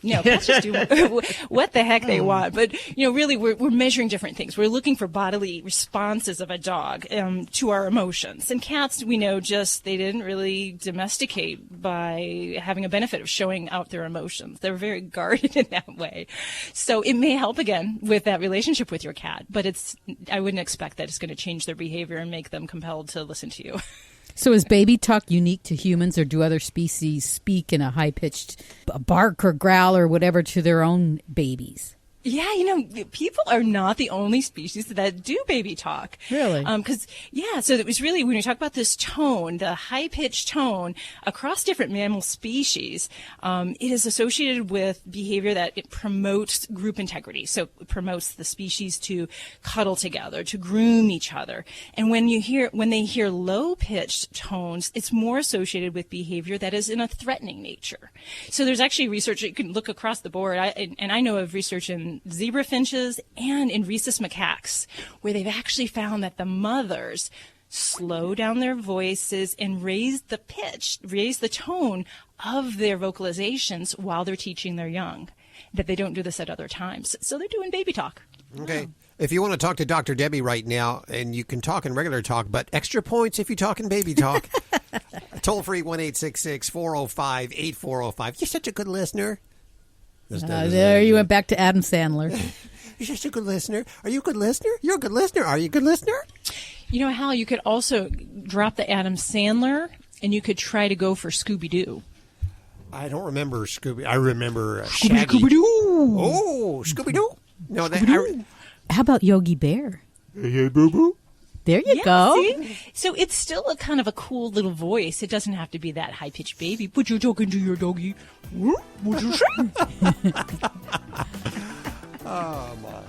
no, cats just do what the heck they want. But, really, we're measuring different things. We're looking for bodily responses of a dog to our emotions. And cats, we know they didn't really domesticate by having a benefit of showing out their emotions. They're very guarded in that way. So it may help, again, with that relationship with your cat. But I wouldn't expect that it's going to change their behavior and make them compelled to listen to you. So is baby talk unique to humans, or do other species speak in a high-pitched bark or growl or whatever to their own babies? Yeah, people are not the only species that do baby talk. Really? So it was really, when you talk about this tone, the high-pitched tone across different mammal species, it is associated with behavior that it promotes group integrity. So it promotes the species to cuddle together, to groom each other. And when they hear low-pitched tones, it's more associated with behavior that is in a threatening nature. So there's actually research, you can look across the board, and I know of research in zebra finches and in rhesus macaques, where they've actually found that the mothers slow down their voices and raise the tone of their vocalizations while they're teaching their young, that they don't do this at other times. So they're doing baby talk. Okay. If you want to talk to Dr. Debbie right now, and you can talk in regular talk, but extra points if you talk in baby talk. Toll free 1-866-405-8405. You're such a good listener. There you went back to Adam Sandler. You're such a good listener. Are you a good listener? You're a good listener. Are you a good listener? Hal, you could also drop the Adam Sandler, and you could try to go for Scooby-Doo. I don't remember Scooby. I remember Shaggy. Scooby-Doo. Oh, Scooby-Doo. No, How about Yogi Bear? Hey, boo-boo. There you go. See? So it's still a kind of a cool little voice. It doesn't have to be that high-pitched baby. But you're talking to your doggy. What you say? Oh, my.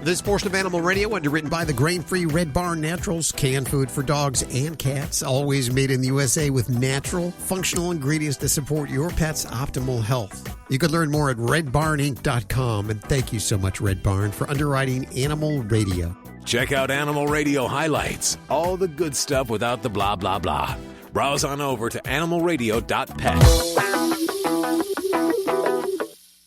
This portion of Animal Radio, underwritten by the grain-free Red Barn Naturals, canned food for dogs and cats, always made in the USA with natural, functional ingredients to support your pet's optimal health. You can learn more at redbarninc.com, and thank you so much, Red Barn, for underwriting Animal Radio. Check out Animal Radio highlights, all the good stuff without the blah, blah, blah. Browse on over to animalradio.pet.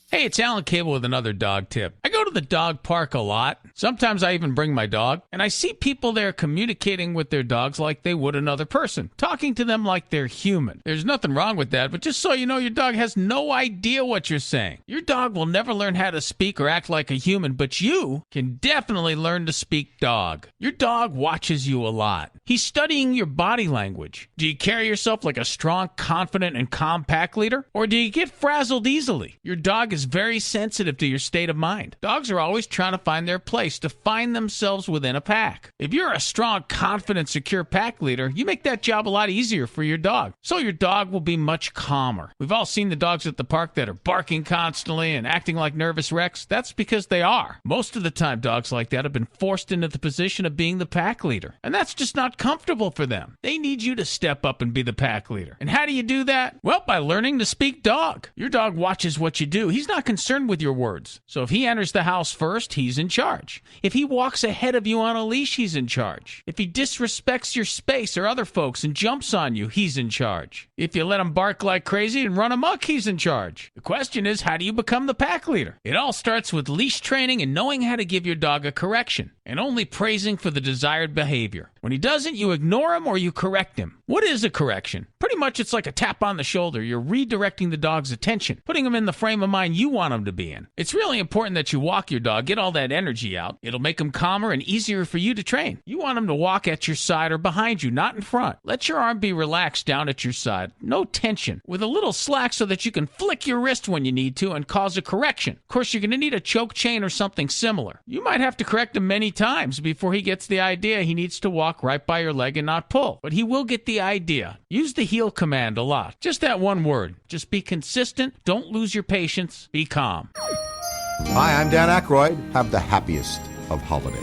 Hey, it's Alan Cable with another dog tip. I go to the dog park a lot. Sometimes I even bring my dog, and I see people there communicating with their dogs like they would another person, talking to them like they're human. There's nothing wrong with that, but just so you know, your dog has no idea what you're saying. Your dog will never learn how to speak or act like a human, but you can definitely learn to speak dog. Your dog watches you a lot. He's studying your body language. Do you carry yourself like a strong, confident, and calm pack leader? Or do you get frazzled easily? Your dog is very sensitive to your state of mind. Dogs are always trying to find their place place to find themselves within a pack. If you're a strong, confident, secure pack leader, you make that job a lot easier for your dog. So your dog will be much calmer. We've all seen the dogs at the park that are barking constantly and acting like nervous wrecks. That's because they are. Most of the time, dogs like that have been forced into the position of being the pack leader. And that's just not comfortable for them. They need you to step up and be the pack leader. And how do you do that? Well, by learning to speak dog. Your dog watches what you do. He's not concerned with your words. So if he enters the house first, he's in charge. If he walks ahead of you on a leash, he's in charge. If he disrespects your space or other folks and jumps on you, he's in charge. If you let him bark like crazy and run amok, he's in charge. The question is, how do you become the pack leader? It all starts with leash training and knowing how to give your dog a correction, and only praising for the desired behavior. When he doesn't, you ignore him or you correct him. What is a correction? Pretty much it's like a tap on the shoulder. You're redirecting the dog's attention, putting him in the frame of mind you want him to be in. It's really important that you walk your dog, get all that energy out. It'll make him calmer and easier for you to train. You want him to walk at your side or behind you, not in front. Let your arm be relaxed down at your side. No tension. With a little slack so that you can flick your wrist when you need to and cause a correction. Of course, you're going to need a choke chain or something similar. You might have to correct him many times before he gets the idea he needs to walk right by your leg and not pull. But he will get the idea. Use the heel command a lot. Just that one word. Just be consistent. Don't lose your patience. Be calm. Hi, I'm Dan Aykroyd. Have the happiest of holidays.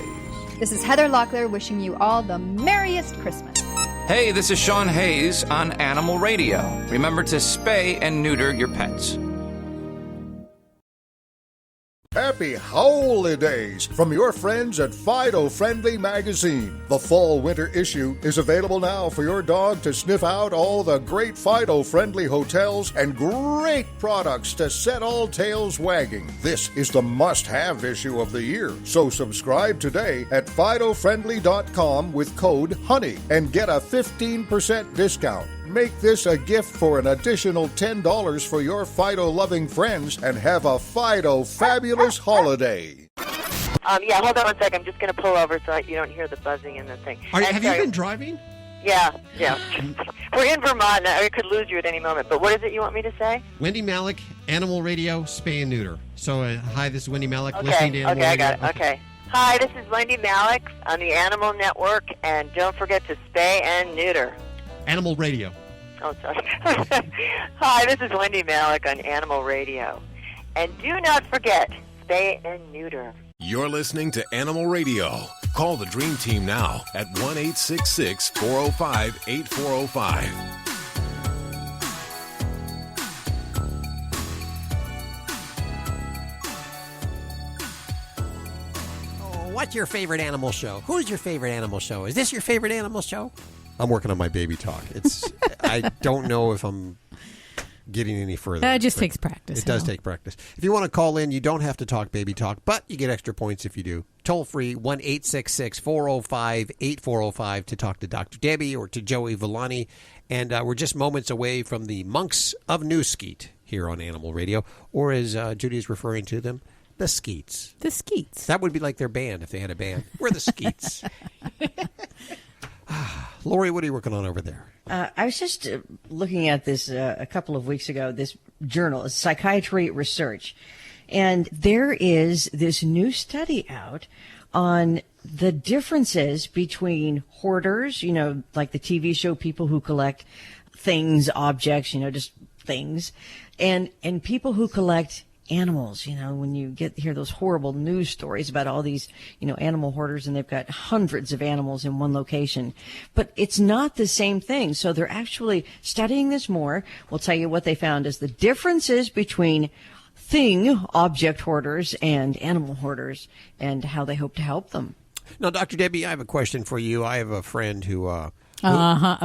This is Heather Locklear wishing you all the merriest Christmas. Hey, this is Sean Hayes on Animal Radio. Remember to spay and neuter your pets. Happy holidays from your friends at Fido Friendly Magazine. The fall-winter issue is available now for your dog to sniff out all the great Fido Friendly hotels and great products to set all tails wagging. This is the must-have issue of the year. So subscribe today at FidoFriendly.com with code HONEY and get a 15% discount. Make this a gift for an additional $10 for your Fido-loving friends and have a Fido fabulous holiday. Yeah, hold on one sec. I'm just going to pull over so you don't hear the buzzing in the thing. Have you been driving? Yeah. We're in Vermont. I could lose you at any moment. But what is it you want me to say? Wendy Malick, Animal Radio, Spay and Neuter. So, hi, this is Wendy Malick. Okay, Listening to Animal I Radio. got it. Okay. Hi, this is Wendy Malick on the Animal Network. And don't forget to spay and neuter. Animal Radio. Oh, sorry. Hi, this is Wendy Malick on Animal Radio. And do not forget, spay and neuter. You're listening to Animal Radio. Call the Dream Team now at 1-866-405-8405. What's your favorite animal show? Who's your favorite animal show? Is this your favorite animal show? I'm working on my baby talk. I don't know if I'm getting any further. It just takes practice. It does take practice. If you want to call in, you don't have to talk baby talk, but you get extra points if you do. Toll free, 1-866-405-8405 to talk to Dr. Debbie or to Joey Villani. And we're just moments away from the Monks of New Skete here on Animal Radio, or as Judy's referring to them, the Skeets. The Skeets. That would be like their band if they had a band. We're the Skeets. Lori, what are you working on over there? I was just looking at this a couple of weeks ago, this journal, Psychiatry Research. And there is this new study out on the differences between hoarders, like the TV show people who collect things, objects, just things, and people who collect animals. When you hear those horrible news stories about all these, animal hoarders, and they've got hundreds of animals in one location. But it's not the same thing. So they're actually studying this more. We'll tell you what they found is the differences between object hoarders and animal hoarders and how they hope to help them. Now, Dr. Debbie, I have a question for you. I have a friend who... a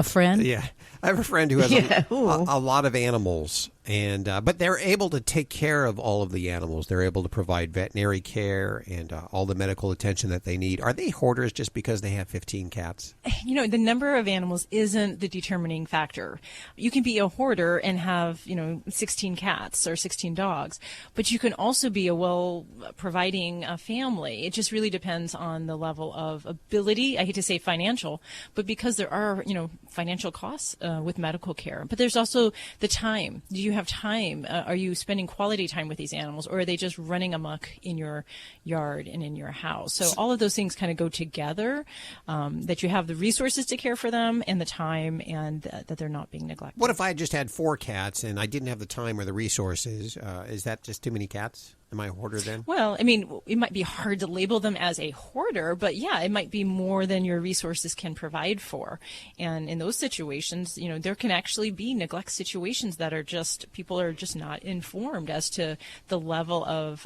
friend? Yeah. I have a friend who has a lot of animals, and but they're able to take care of all of the animals. They're able to provide veterinary care and all the medical attention that they need. Are they hoarders just because they have 15 cats? The number of animals isn't the determining factor. You can be a hoarder and have, 16 cats or 16 dogs, but you can also be a well-providing family. It just really depends on the level of ability. I hate to say financial, but because there are, financial costs with medical care. But there's also the time. Do you have time? Are you spending quality time with these animals, or are they just running amok in your yard and in your house? So all of those things kind of go together, that you have the resources to care for them and the time, and that they're not being neglected. What if I just had 4 cats and I didn't have the time or the resources? Is that just too many cats? Am I a hoarder then? Well, I mean, it might be hard to label them as a hoarder, but yeah, it might be more than your resources can provide for. And in those situations, there can actually be neglect situations that are just, people are just not informed as to the level of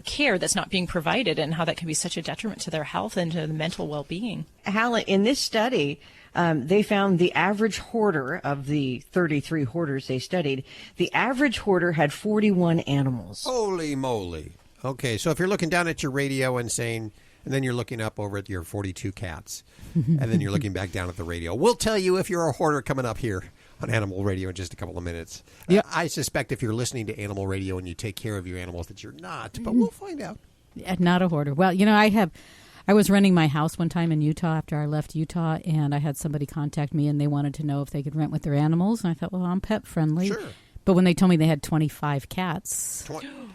care that's not being provided and how that can be such a detriment to their health and to the mental well-being. Hal, in this study, they found the average hoarder of the 33 hoarders they studied, the average hoarder had 41 animals. Holy moly. Okay, so if you're looking down at your radio and saying, and then you're looking up over at your 42 cats, and then you're looking back down at the radio, we'll tell you if you're a hoarder coming up here on Animal Radio in just a couple of minutes. Yeah. I suspect if you're listening to Animal Radio and you take care of your animals that you're not, but we'll find out. Not a hoarder. Well, I was renting my house one time in Utah after I left Utah, and I had somebody contact me, and they wanted to know if they could rent with their animals. And I thought, well, I'm pet friendly. Sure. But when they told me they had 25 cats,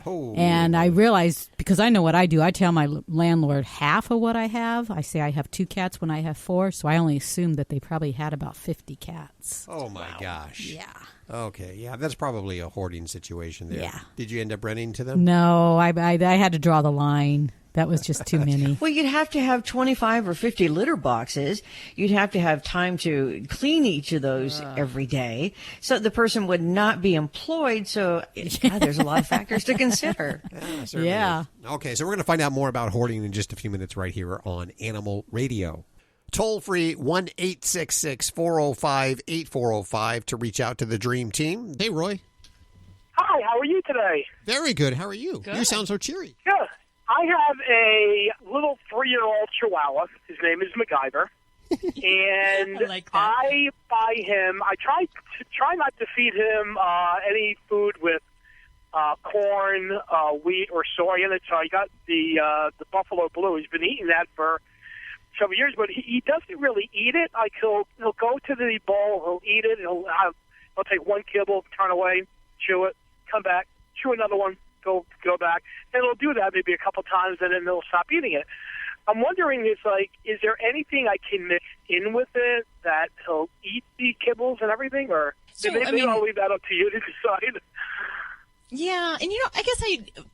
and I realized, because I know what I do, I tell my landlord half of what I have. I say I have 2 cats when I have 4, so I only assumed that they probably had about 50 cats. Oh, my gosh. Yeah. Okay, yeah, that's probably a hoarding situation there. Yeah. Did you end up renting to them? No, I had to draw the line. That was just too many. Well, you'd have to have 25 or 50 litter boxes. You'd have to have time to clean each of those every day. So the person would not be employed. So there's a lot of factors to consider. Yeah. Okay, so we're going to find out more about hoarding in just a few minutes right here on Animal Radio. Toll free 1-866-405-8405 to reach out to the Dream Team. Hey, Roy. Hi, how are you today? Very good. How are you? Good. You sound so cheery. Good. I have a little 3-year-old Chihuahua. His name is MacGyver. And I buy him. I try not to feed him any food with corn, wheat, or soy in it. So I got the Buffalo Blue. He's been eating that for several years, but he doesn't really eat it. Like he'll go to the bowl, he'll eat it, he'll take one kibble, turn away, chew it, come back, chew another one, go back, and he'll do that maybe a couple times, and then he'll stop eating it. I'm wondering, is there anything I can mix in with it that he'll eat the kibbles and everything, or maybe I'll leave that up to you to decide. Yeah, and I guess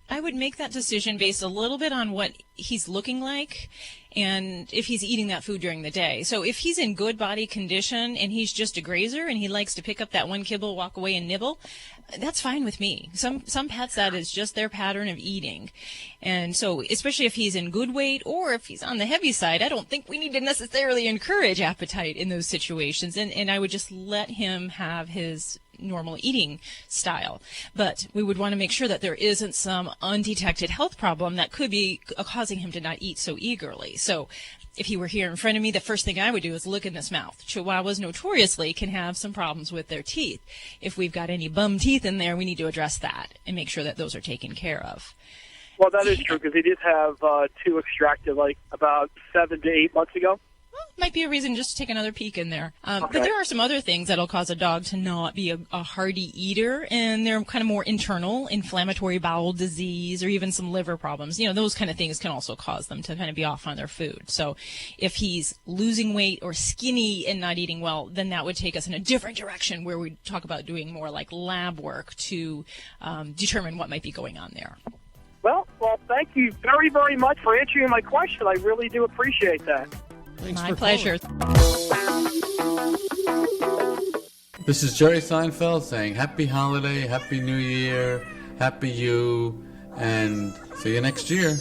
I would make that decision based a little bit on what he's looking like and if he's eating that food during the day. So if he's in good body condition and he's just a grazer and he likes to pick up that one kibble, walk away and nibble, that's fine with me. Some pets, that is just their pattern of eating. And so especially if he's in good weight or if he's on the heavy side, I don't think we need to necessarily encourage appetite in those situations. And I would just let him have his normal eating style. But we would want to make sure that there isn't some undetected health problem that could be causing him to not eat so eagerly. So if he were here in front of me, the first thing I would do is look in his mouth. Chihuahuas notoriously can have some problems with their teeth. If we've got any bum teeth in there, we need to address that and make sure that those are taken care of. Well, that is true, because he did have 2 extracted about 7 to 8 months ago. Might be a reason just to take another peek in there. But there are some other things that'll cause a dog to not be a hearty eater, and they're kind of more internal, inflammatory bowel disease, or even some liver problems. Those kind of things can also cause them to kind of be off on their food. So if he's losing weight or skinny and not eating well, then that would take us in a different direction where we talk about doing more like lab work to determine what might be going on there. Well, thank you very, very much for answering my question. I really do appreciate that. Thanks My pleasure. This is Jerry Seinfeld saying Happy Holiday, Happy New Year, Happy You, and see you next year.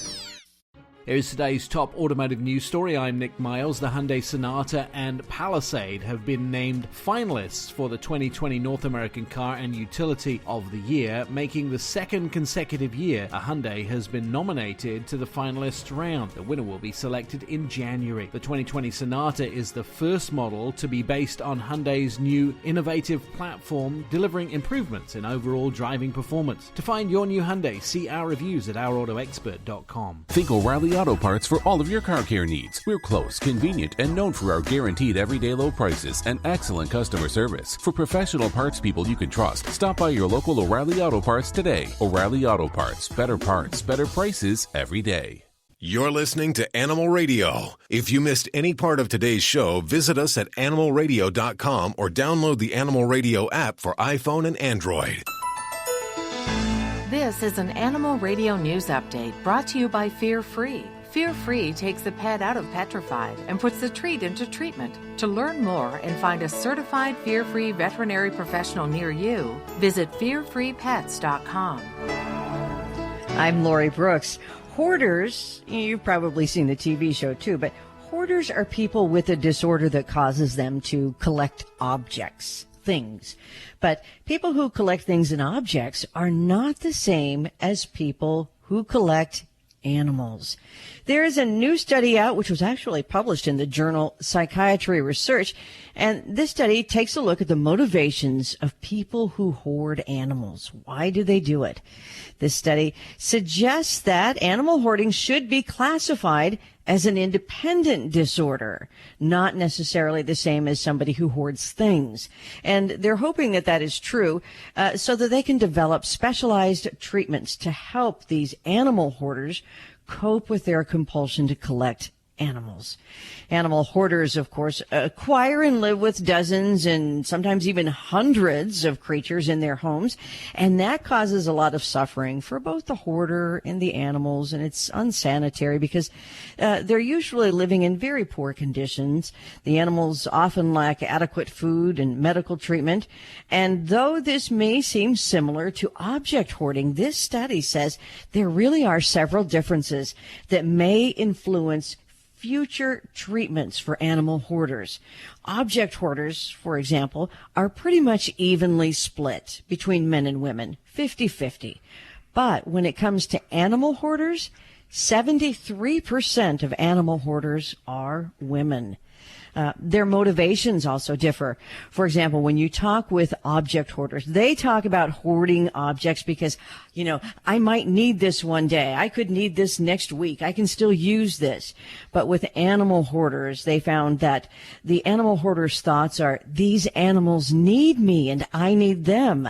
Here's today's top automotive news story. I'm Nick Miles. The Hyundai Sonata and Palisade have been named finalists for the 2020 North American Car and Utility of the Year, making the second consecutive year a Hyundai has been nominated to the finalists round. The winner will be selected in January. The 2020 Sonata is the first model to be based on Hyundai's new innovative platform, delivering improvements in overall driving performance. To find your new Hyundai, see our reviews at ourautoexpert.com. Think O'Reilly O'Reilly Auto Parts for all of your car care needs. We're close, convenient, and known for our guaranteed everyday low prices and excellent customer service. For professional parts people you can trust, stop by your local O'Reilly Auto Parts today. O'Reilly Auto Parts. Better parts, better prices every day. You're listening to Animal Radio. If you missed any part of today's show, visit us at animalradio.com or download the Animal Radio app for iPhone and Android. This is an Animal Radio News Update brought to you by Fear Free. Fear Free takes the pet out of petrified and puts the treat into treatment. To learn more and find a certified Fear Free veterinary professional near you, visit fearfreepets.com. I'm Lori Brooks. Hoarders, you've probably seen the TV show too, but hoarders are people with a disorder that causes them to collect objects, things. But people who collect things and objects are not the same as people who collect animals. There is a new study out, which was actually published in the journal Psychiatry Research, and this study takes a look at the motivations of people who hoard animals. Why do they do it? This study suggests that animal hoarding should be classified as an independent disorder, not necessarily the same as somebody who hoards things. And they're hoping that that is true so that they can develop specialized treatments to help these animal hoarders cope with their compulsion to collect animals. Animal hoarders, of course, acquire and live with dozens and sometimes even hundreds of creatures in their homes, and that causes a lot of suffering for both the hoarder and the animals, and it's unsanitary because they're usually living in very poor conditions. The animals often lack adequate food and medical treatment, and though this may seem similar to object hoarding, this study says there really are several differences that may influence future treatments for animal hoarders. Object hoarders, for example, are pretty much evenly split between men and women, 50-50. But when it comes to animal hoarders, 73% of animal hoarders are women. Their motivations also differ. For example, when you talk with object hoarders, they talk about hoarding objects because, I might need this one day. I could need this next week. I can still use this. But with animal hoarders, they found that the animal hoarders' thoughts are, these animals need me and I need them.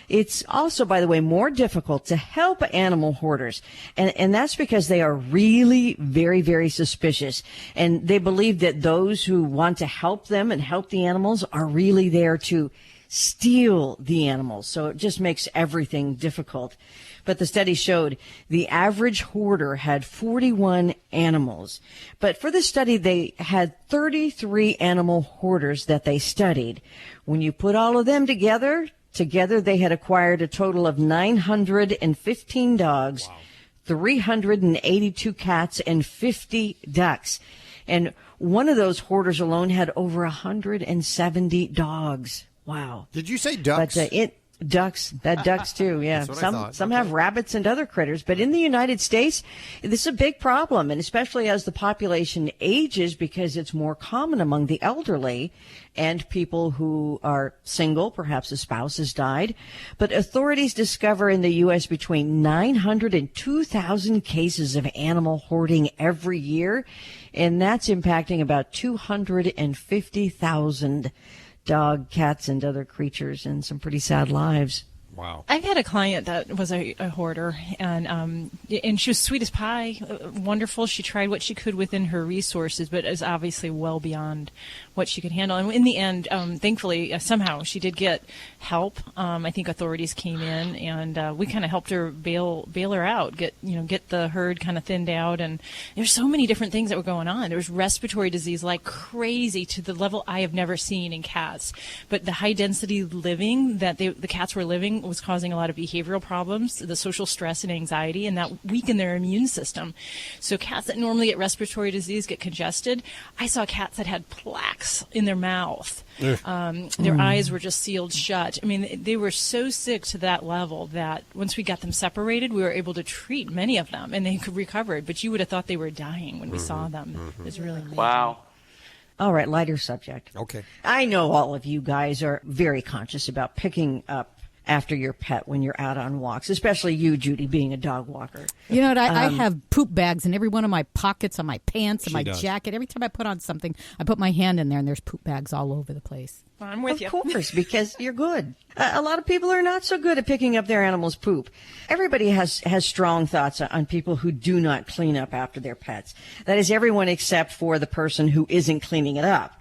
It's also, by the way, more difficult to help animal hoarders. And that's because they are really very, very suspicious. And they believe that those who want to help them and help the animals are really there to steal the animals. So it just makes everything difficult. But the study showed the average hoarder had 41 animals. But for the study, they had 33 animal hoarders that they studied. When you put all of them together, they had acquired a total of 915 dogs, 382 cats, and 50 ducks. And one of those hoarders alone had over 170 dogs. Wow. Did you say ducks? But ducks too, yeah. Some have rabbits and other critters, but in the United States, this is a big problem, and especially as the population ages, because it's more common among the elderly and people who are single, perhaps a spouse has died. But authorities discover in the U.S. between 900 and 2,000 cases of animal hoarding every year, and that's impacting about 250,000 dog, cats, and other creatures, and some pretty sad lives. Wow. I've had a client that was a hoarder, and she was sweet as pie, wonderful. She tried what she could within her resources, but is obviously well beyond what she could handle. And in the end, thankfully, somehow she did get help. I think authorities came in, and we kind of helped her bail her out, get the herd kind of thinned out. And there's so many different things that were going on. There was respiratory disease like crazy to the level I have never seen in cats. But the high density living that the cats were living was causing a lot of behavioral problems, the social stress and anxiety, and that weakened their immune system. So cats that normally get respiratory disease get congested. I saw cats that had plaques in their mouth. Their eyes were just sealed shut. I mean, they were so sick to that level that once we got them separated, we were able to treat many of them, and they recovered. But you would have thought they were dying when we saw them. It was really amazing. Wow. All right, lighter subject. Okay. I know all of you guys are very conscious about picking up after your pet when you're out on walks, especially you, Judy, being a dog walker. You know what? I have poop bags in every one of my pockets on my pants and my does. jacket. Every time I put on something, I put my hand in there, and there's poop bags all over the place. I'm with you. Of course, because you're good. A lot of people are not so good at picking up their animals' poop. Everybody has strong thoughts on people who do not clean up after their pets. That is everyone except for the person who isn't cleaning it up.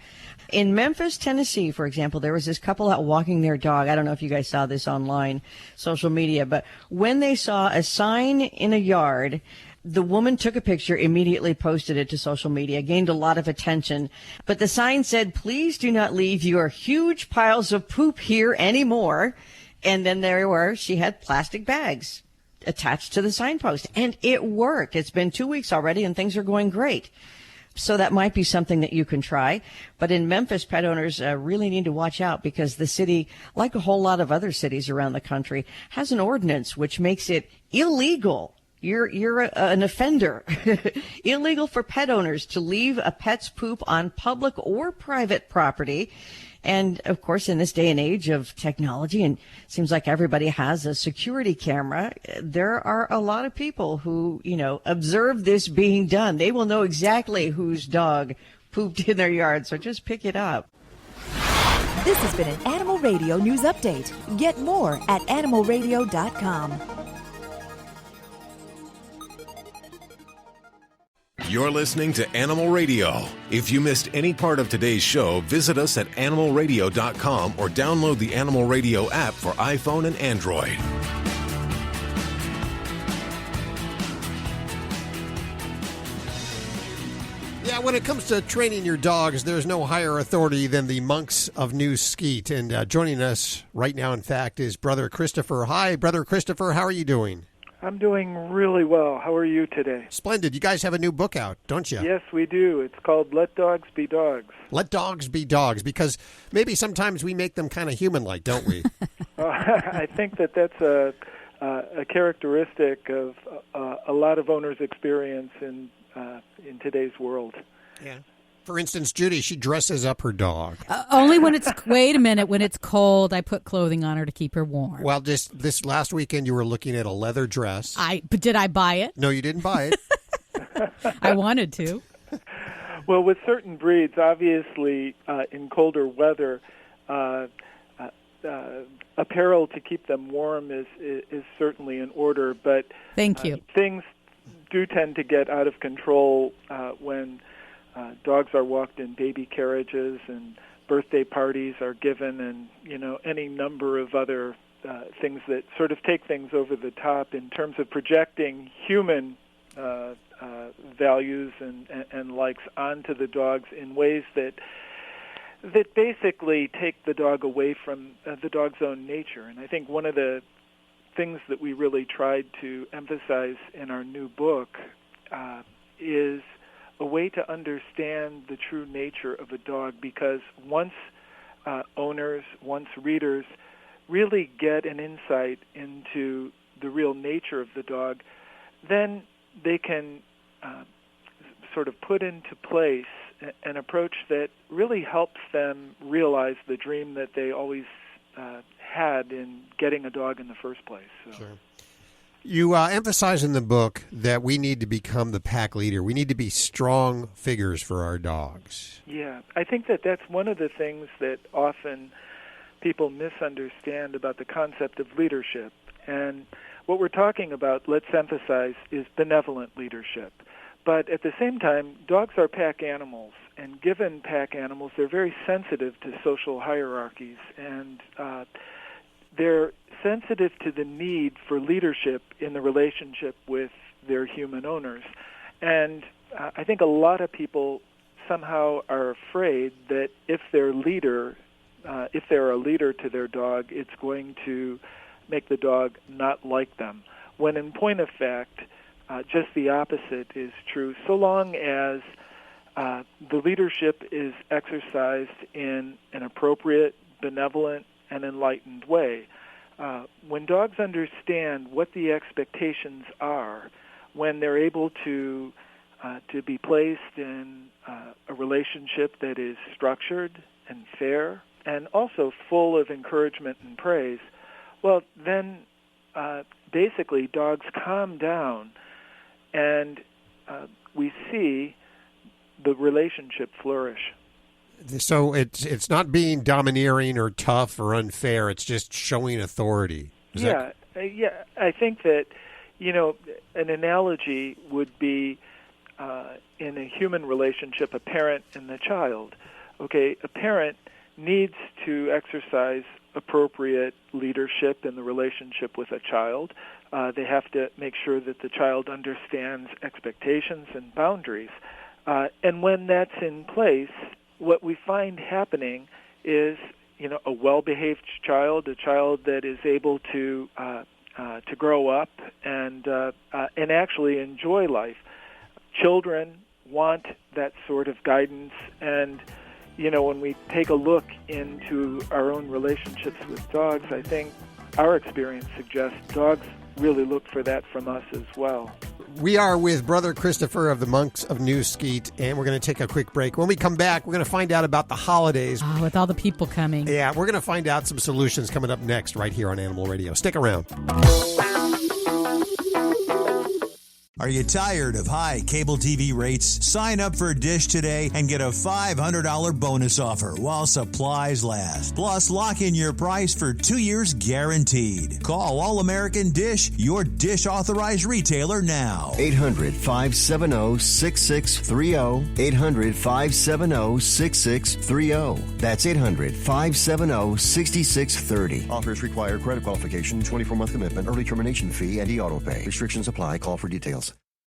In Memphis, Tennessee, for example, there was this couple out walking their dog. I don't know if you guys saw this online, social media, but when they saw a sign in a yard, the woman took a picture, immediately posted it to social media, gained a lot of attention. But the sign said, "Please do not leave your huge piles of poop here anymore." And then there were, she had plastic bags attached to the signpost. And it worked. It's been 2 weeks already, and things are going great. So that might be something that you can try. But in Memphis, pet owners really need to watch out because the city, like a whole lot of other cities around the country, has an ordinance which makes it illegal. You're an offender. Illegal for pet owners to leave a pet's poop on public or private property. And, of course, in this day and age of technology, and it seems like everybody has a security camera, there are a lot of people who, observe this being done. They will know exactly whose dog pooped in their yard, so just pick it up. This has been an Animal Radio News Update. Get more at animalradio.com. You're listening to Animal Radio. If you missed any part of today's show, visit us at animalradio.com or download the Animal Radio app for iPhone and Android. Yeah, when it comes to training your dogs, there's no higher authority than the Monks of New Skete. And joining us right now, in fact, is Brother Christopher. Hi, Brother Christopher. How are you doing? I'm doing really well. How are you today? Splendid. You guys have a new book out, don't you? Yes, we do. It's called Let Dogs Be Dogs. Let Dogs Be Dogs, because maybe sometimes we make them kind of human-like, don't we? I think that's a characteristic of a lot of owners' experience in today's world. Yeah. For instance, Judy, she dresses up her dog. Only when it's, wait a minute, when it's cold, I put clothing on her to keep her warm. Well, just this last weekend, you were looking at a leather dress. But did I buy it? No, you didn't buy it. I wanted to. Well, with certain breeds, obviously, in colder weather, apparel to keep them warm is certainly in order. But thank you. Things do tend to get out of control when dogs are walked in baby carriages and birthday parties are given, and any number of other things that sort of take things over the top in terms of projecting human values and likes onto the dogs in ways that basically take the dog away from the dog's own nature. And I think one of the things that we really tried to emphasize in our new book is a way to understand the true nature of a dog, because once owners, once readers really get an insight into the real nature of the dog, then they can sort of put into place an approach that really helps them realize the dream that they always had in getting a dog in the first place. So. Sure. You emphasize in the book that we need to become the pack leader. We need to be strong figures for our dogs. Yeah, I think that's one of the things that often people misunderstand about the concept of leadership. And what we're talking about, let's emphasize, is benevolent leadership. But at the same time, dogs are pack animals, and given pack animals, they're very sensitive to social hierarchies, and they're sensitive to the need for leadership in the relationship with their human owners. And I think a lot of people somehow are afraid that if they're a leader to their dog, it's going to make the dog not like them. When in point of fact, just the opposite is true. So long as the leadership is exercised in an appropriate, benevolent, and enlightened way. When dogs understand what the expectations are, when they're able to be placed in a relationship that is structured and fair and also full of encouragement and praise, well, then basically dogs calm down, and we see the relationship flourish. So it's not being domineering or tough or unfair. It's just showing authority. Yeah. I think that, an analogy would be in a human relationship, a parent and the child. Okay, a parent needs to exercise appropriate leadership in the relationship with a child. They have to make sure that the child understands expectations and boundaries. And when that's in place, what we find happening is, a well-behaved child, a child that is able to grow up and actually enjoy life. Children want that sort of guidance, and when we take a look into our own relationships with dogs, I think our experience suggests dogs really look for that from us as well. We are with Brother Christopher of the Monks of New Skete, and we're going to take a quick break. When we come back, we're going to find out about the holidays. Oh, with all the people coming. Yeah, we're going to find out some solutions coming up next right here on Animal Radio. Stick around. Are you tired of high cable TV rates? Sign up for Dish today and get a $500 bonus offer while supplies last. Plus, lock in your price for 2 years guaranteed. Call All American Dish, your Dish authorized retailer now. 800-570-6630. 800-570-6630. That's 800-570-6630. Offers require credit qualification, 24-month commitment, early termination fee, and e-auto pay. Restrictions apply. Call for details.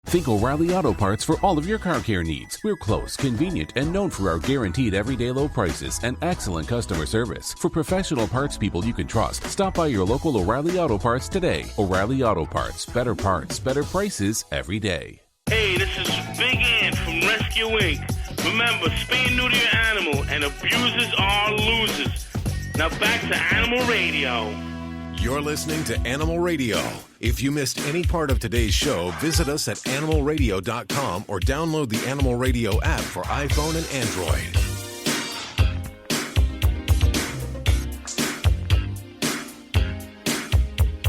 Think O'Reilly Auto Parts for all of your car care needs. We're close, convenient, and known for our guaranteed everyday low prices and excellent customer service. For professional parts people you can trust, stop by your local O'Reilly Auto Parts today. O'Reilly Auto Parts. Better prices every day. Hey, this is Big Ant from Rescue Inc. Remember, spay and neuter your animal, and abusers are losers. Now back to Animal Radio. You're listening to Animal Radio. If you missed any part of today's show, visit us at animalradio.com or download the Animal Radio app for iPhone and Android.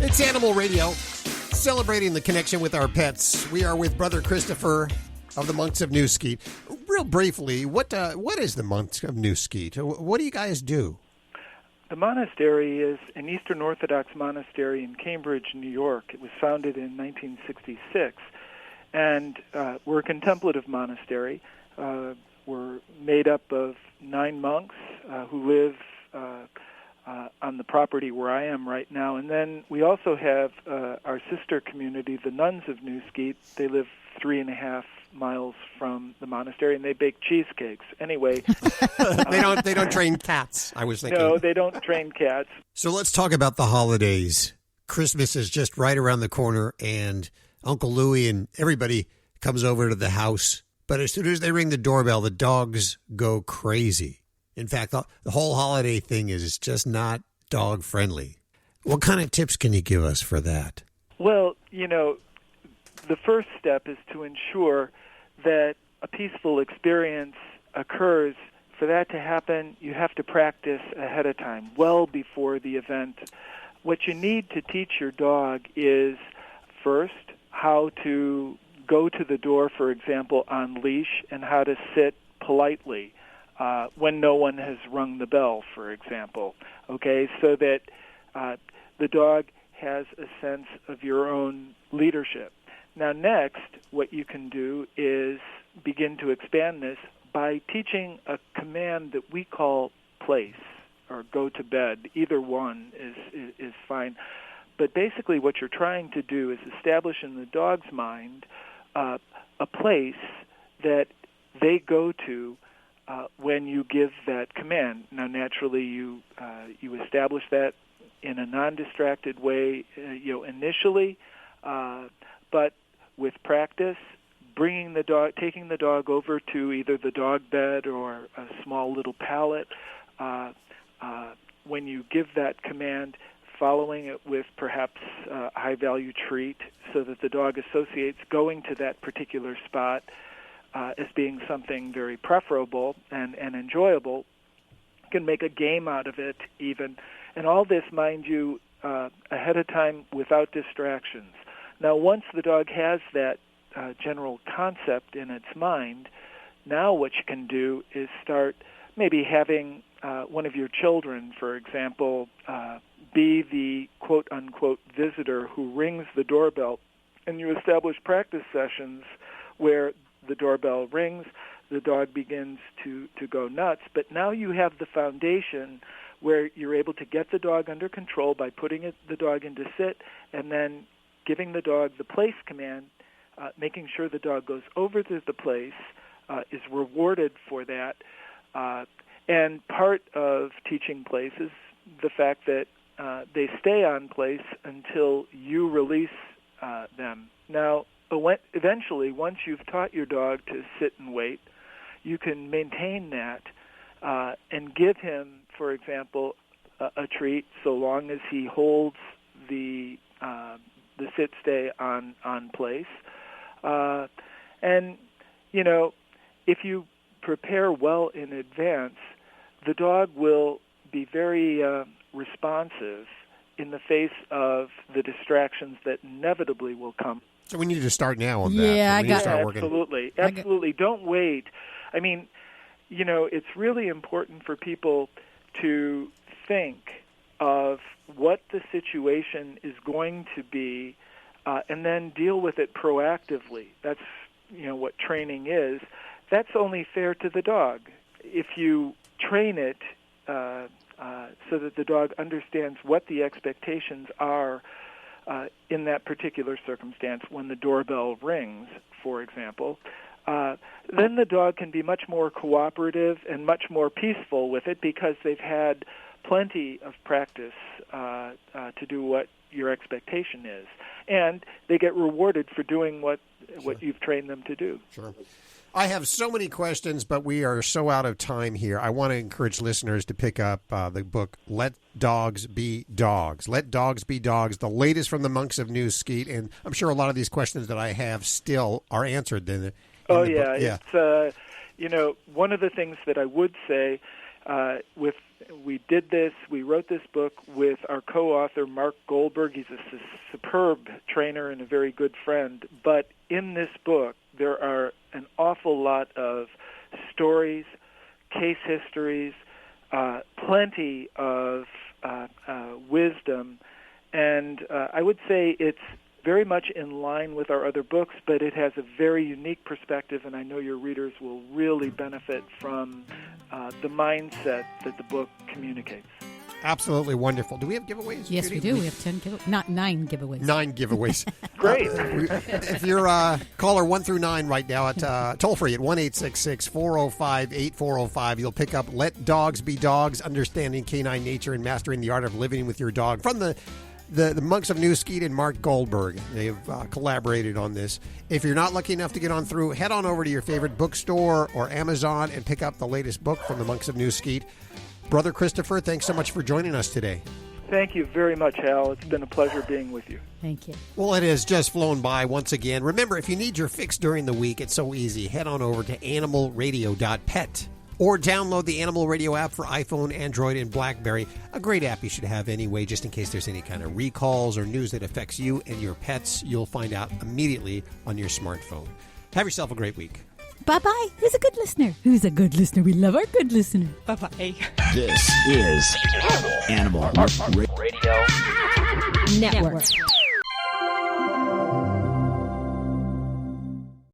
It's Animal Radio, celebrating the connection with our pets. We are with Brother Christopher of the Monks of New Skete. Real briefly, what is the Monks of New Skete? What do you guys do? The monastery is an Eastern Orthodox monastery in Cambridge, New York. It was founded in 1966, and we're a contemplative monastery. We're made up of 9 monks who live on the property where I am right now, and then we also have our sister community, the Nuns of New Skete. They live 3.5 miles from the monastery, and they bake cheesecakes. Anyway, they don't train cats. I was thinking. No, they don't train cats. So let's talk about the holidays. Christmas is just right around the corner, and Uncle Louie and everybody comes over to the house. But as soon as they ring the doorbell, the dogs go crazy. In fact, the whole holiday thing is just not dog friendly. What kind of tips can you give us for that? Well, the first step is to ensure that a peaceful experience occurs. For that to happen, you have to practice ahead of time, well before the event. What you need to teach your dog is, first, how to go to the door, for example, on leash, and how to sit politely when no one has rung the bell, for example. Okay, so that the dog has a sense of your own leadership. Now, next, what you can do is begin to expand this by teaching a command that we call place or go to bed. Either one is fine. But basically what you're trying to do is establish in the dog's mind a place that they go to when you give that command. Now, naturally, you establish that in a non-distracted way, initially, but with practice, taking the dog over to either the dog bed or a small little pallet. When you give that command, following it with perhaps a high-value treat so that the dog associates going to that particular spot as being something very preferable and enjoyable, can make a game out of it even. And all this, mind you, ahead of time without distractions. Now, once the dog has that general concept in its mind, now what you can do is start maybe having one of your children, for example, be the quote-unquote visitor who rings the doorbell, and you establish practice sessions where the doorbell rings, the dog begins to go nuts, but now you have the foundation where you're able to get the dog under control by putting the dog into sit and then giving the dog the place command, making sure the dog goes over to the place, is rewarded for that. And part of teaching place is the fact that they stay on place until you release them. Now, eventually, once you've taught your dog to sit and wait, you can maintain that and give him, for example, a treat so long as he holds the sit stay on place. And, you know, if you prepare well in advance, the dog will be very responsive in the face of the distractions that inevitably will come. So we need to start now on that. Yeah, so absolutely. Don't wait. I mean, you know, it's really important for people to think of what the situation is going to be and then deal with it proactively. That's, you know, what training is. That's only fair to the dog. If you train it so that the dog understands what the expectations are in that particular circumstance when the doorbell rings, for example, then the dog can be much more cooperative and much more peaceful with it because they've had plenty of practice to do what your expectation is. And they get rewarded for doing what you've trained them to do. Sure. I have so many questions, but we are so out of time here. I want to encourage listeners to pick up the book, Let Dogs Be Dogs. Let Dogs Be Dogs, the latest from the Monks of New Skete. And I'm sure a lot of these questions that I have still are answered in the book. Yeah. It's, you know, one of the things that I would say we wrote this book with our co-author, Mark Goldberg. He's a superb trainer and a very good friend. But in this book, there are an awful lot of stories, case histories, plenty of wisdom, and I would say it's very much in line with our other books, but it has a very unique perspective, and I know your readers will really benefit from the mindset that the book communicates. Absolutely wonderful. Do we have giveaways? Yes, Judy? we do. We have 10 giveaways. Not 9 giveaways. 9 giveaways. Great. If you're caller 1 through 9 right now, at toll free at 1-866-405-8405, you'll pick up Let Dogs Be Dogs, Understanding Canine Nature and Mastering the Art of Living with Your Dog from the Monks of New Skete and Mark Goldberg. They've collaborated on this. If you're not lucky enough to get on through, head on over to your favorite bookstore or Amazon and pick up the latest book from the Monks of New Skete. Brother Christopher, thanks so much for joining us today. Thank you very much, Hal. It's been a pleasure being with you. Thank you. Well, it has just flown by once again. Remember, if you need your fix during the week, it's so easy. Head on over to animalradio.pet or download the Animal Radio app for iPhone, Android, and BlackBerry. A great app you should have anyway, just in case there's any kind of recalls or news that affects you and your pets. You'll find out immediately on your smartphone. Have yourself a great week. Bye-bye. Who's a good listener? Who's a good listener? We love our good listener. Bye-bye. This is Animal Radio Network.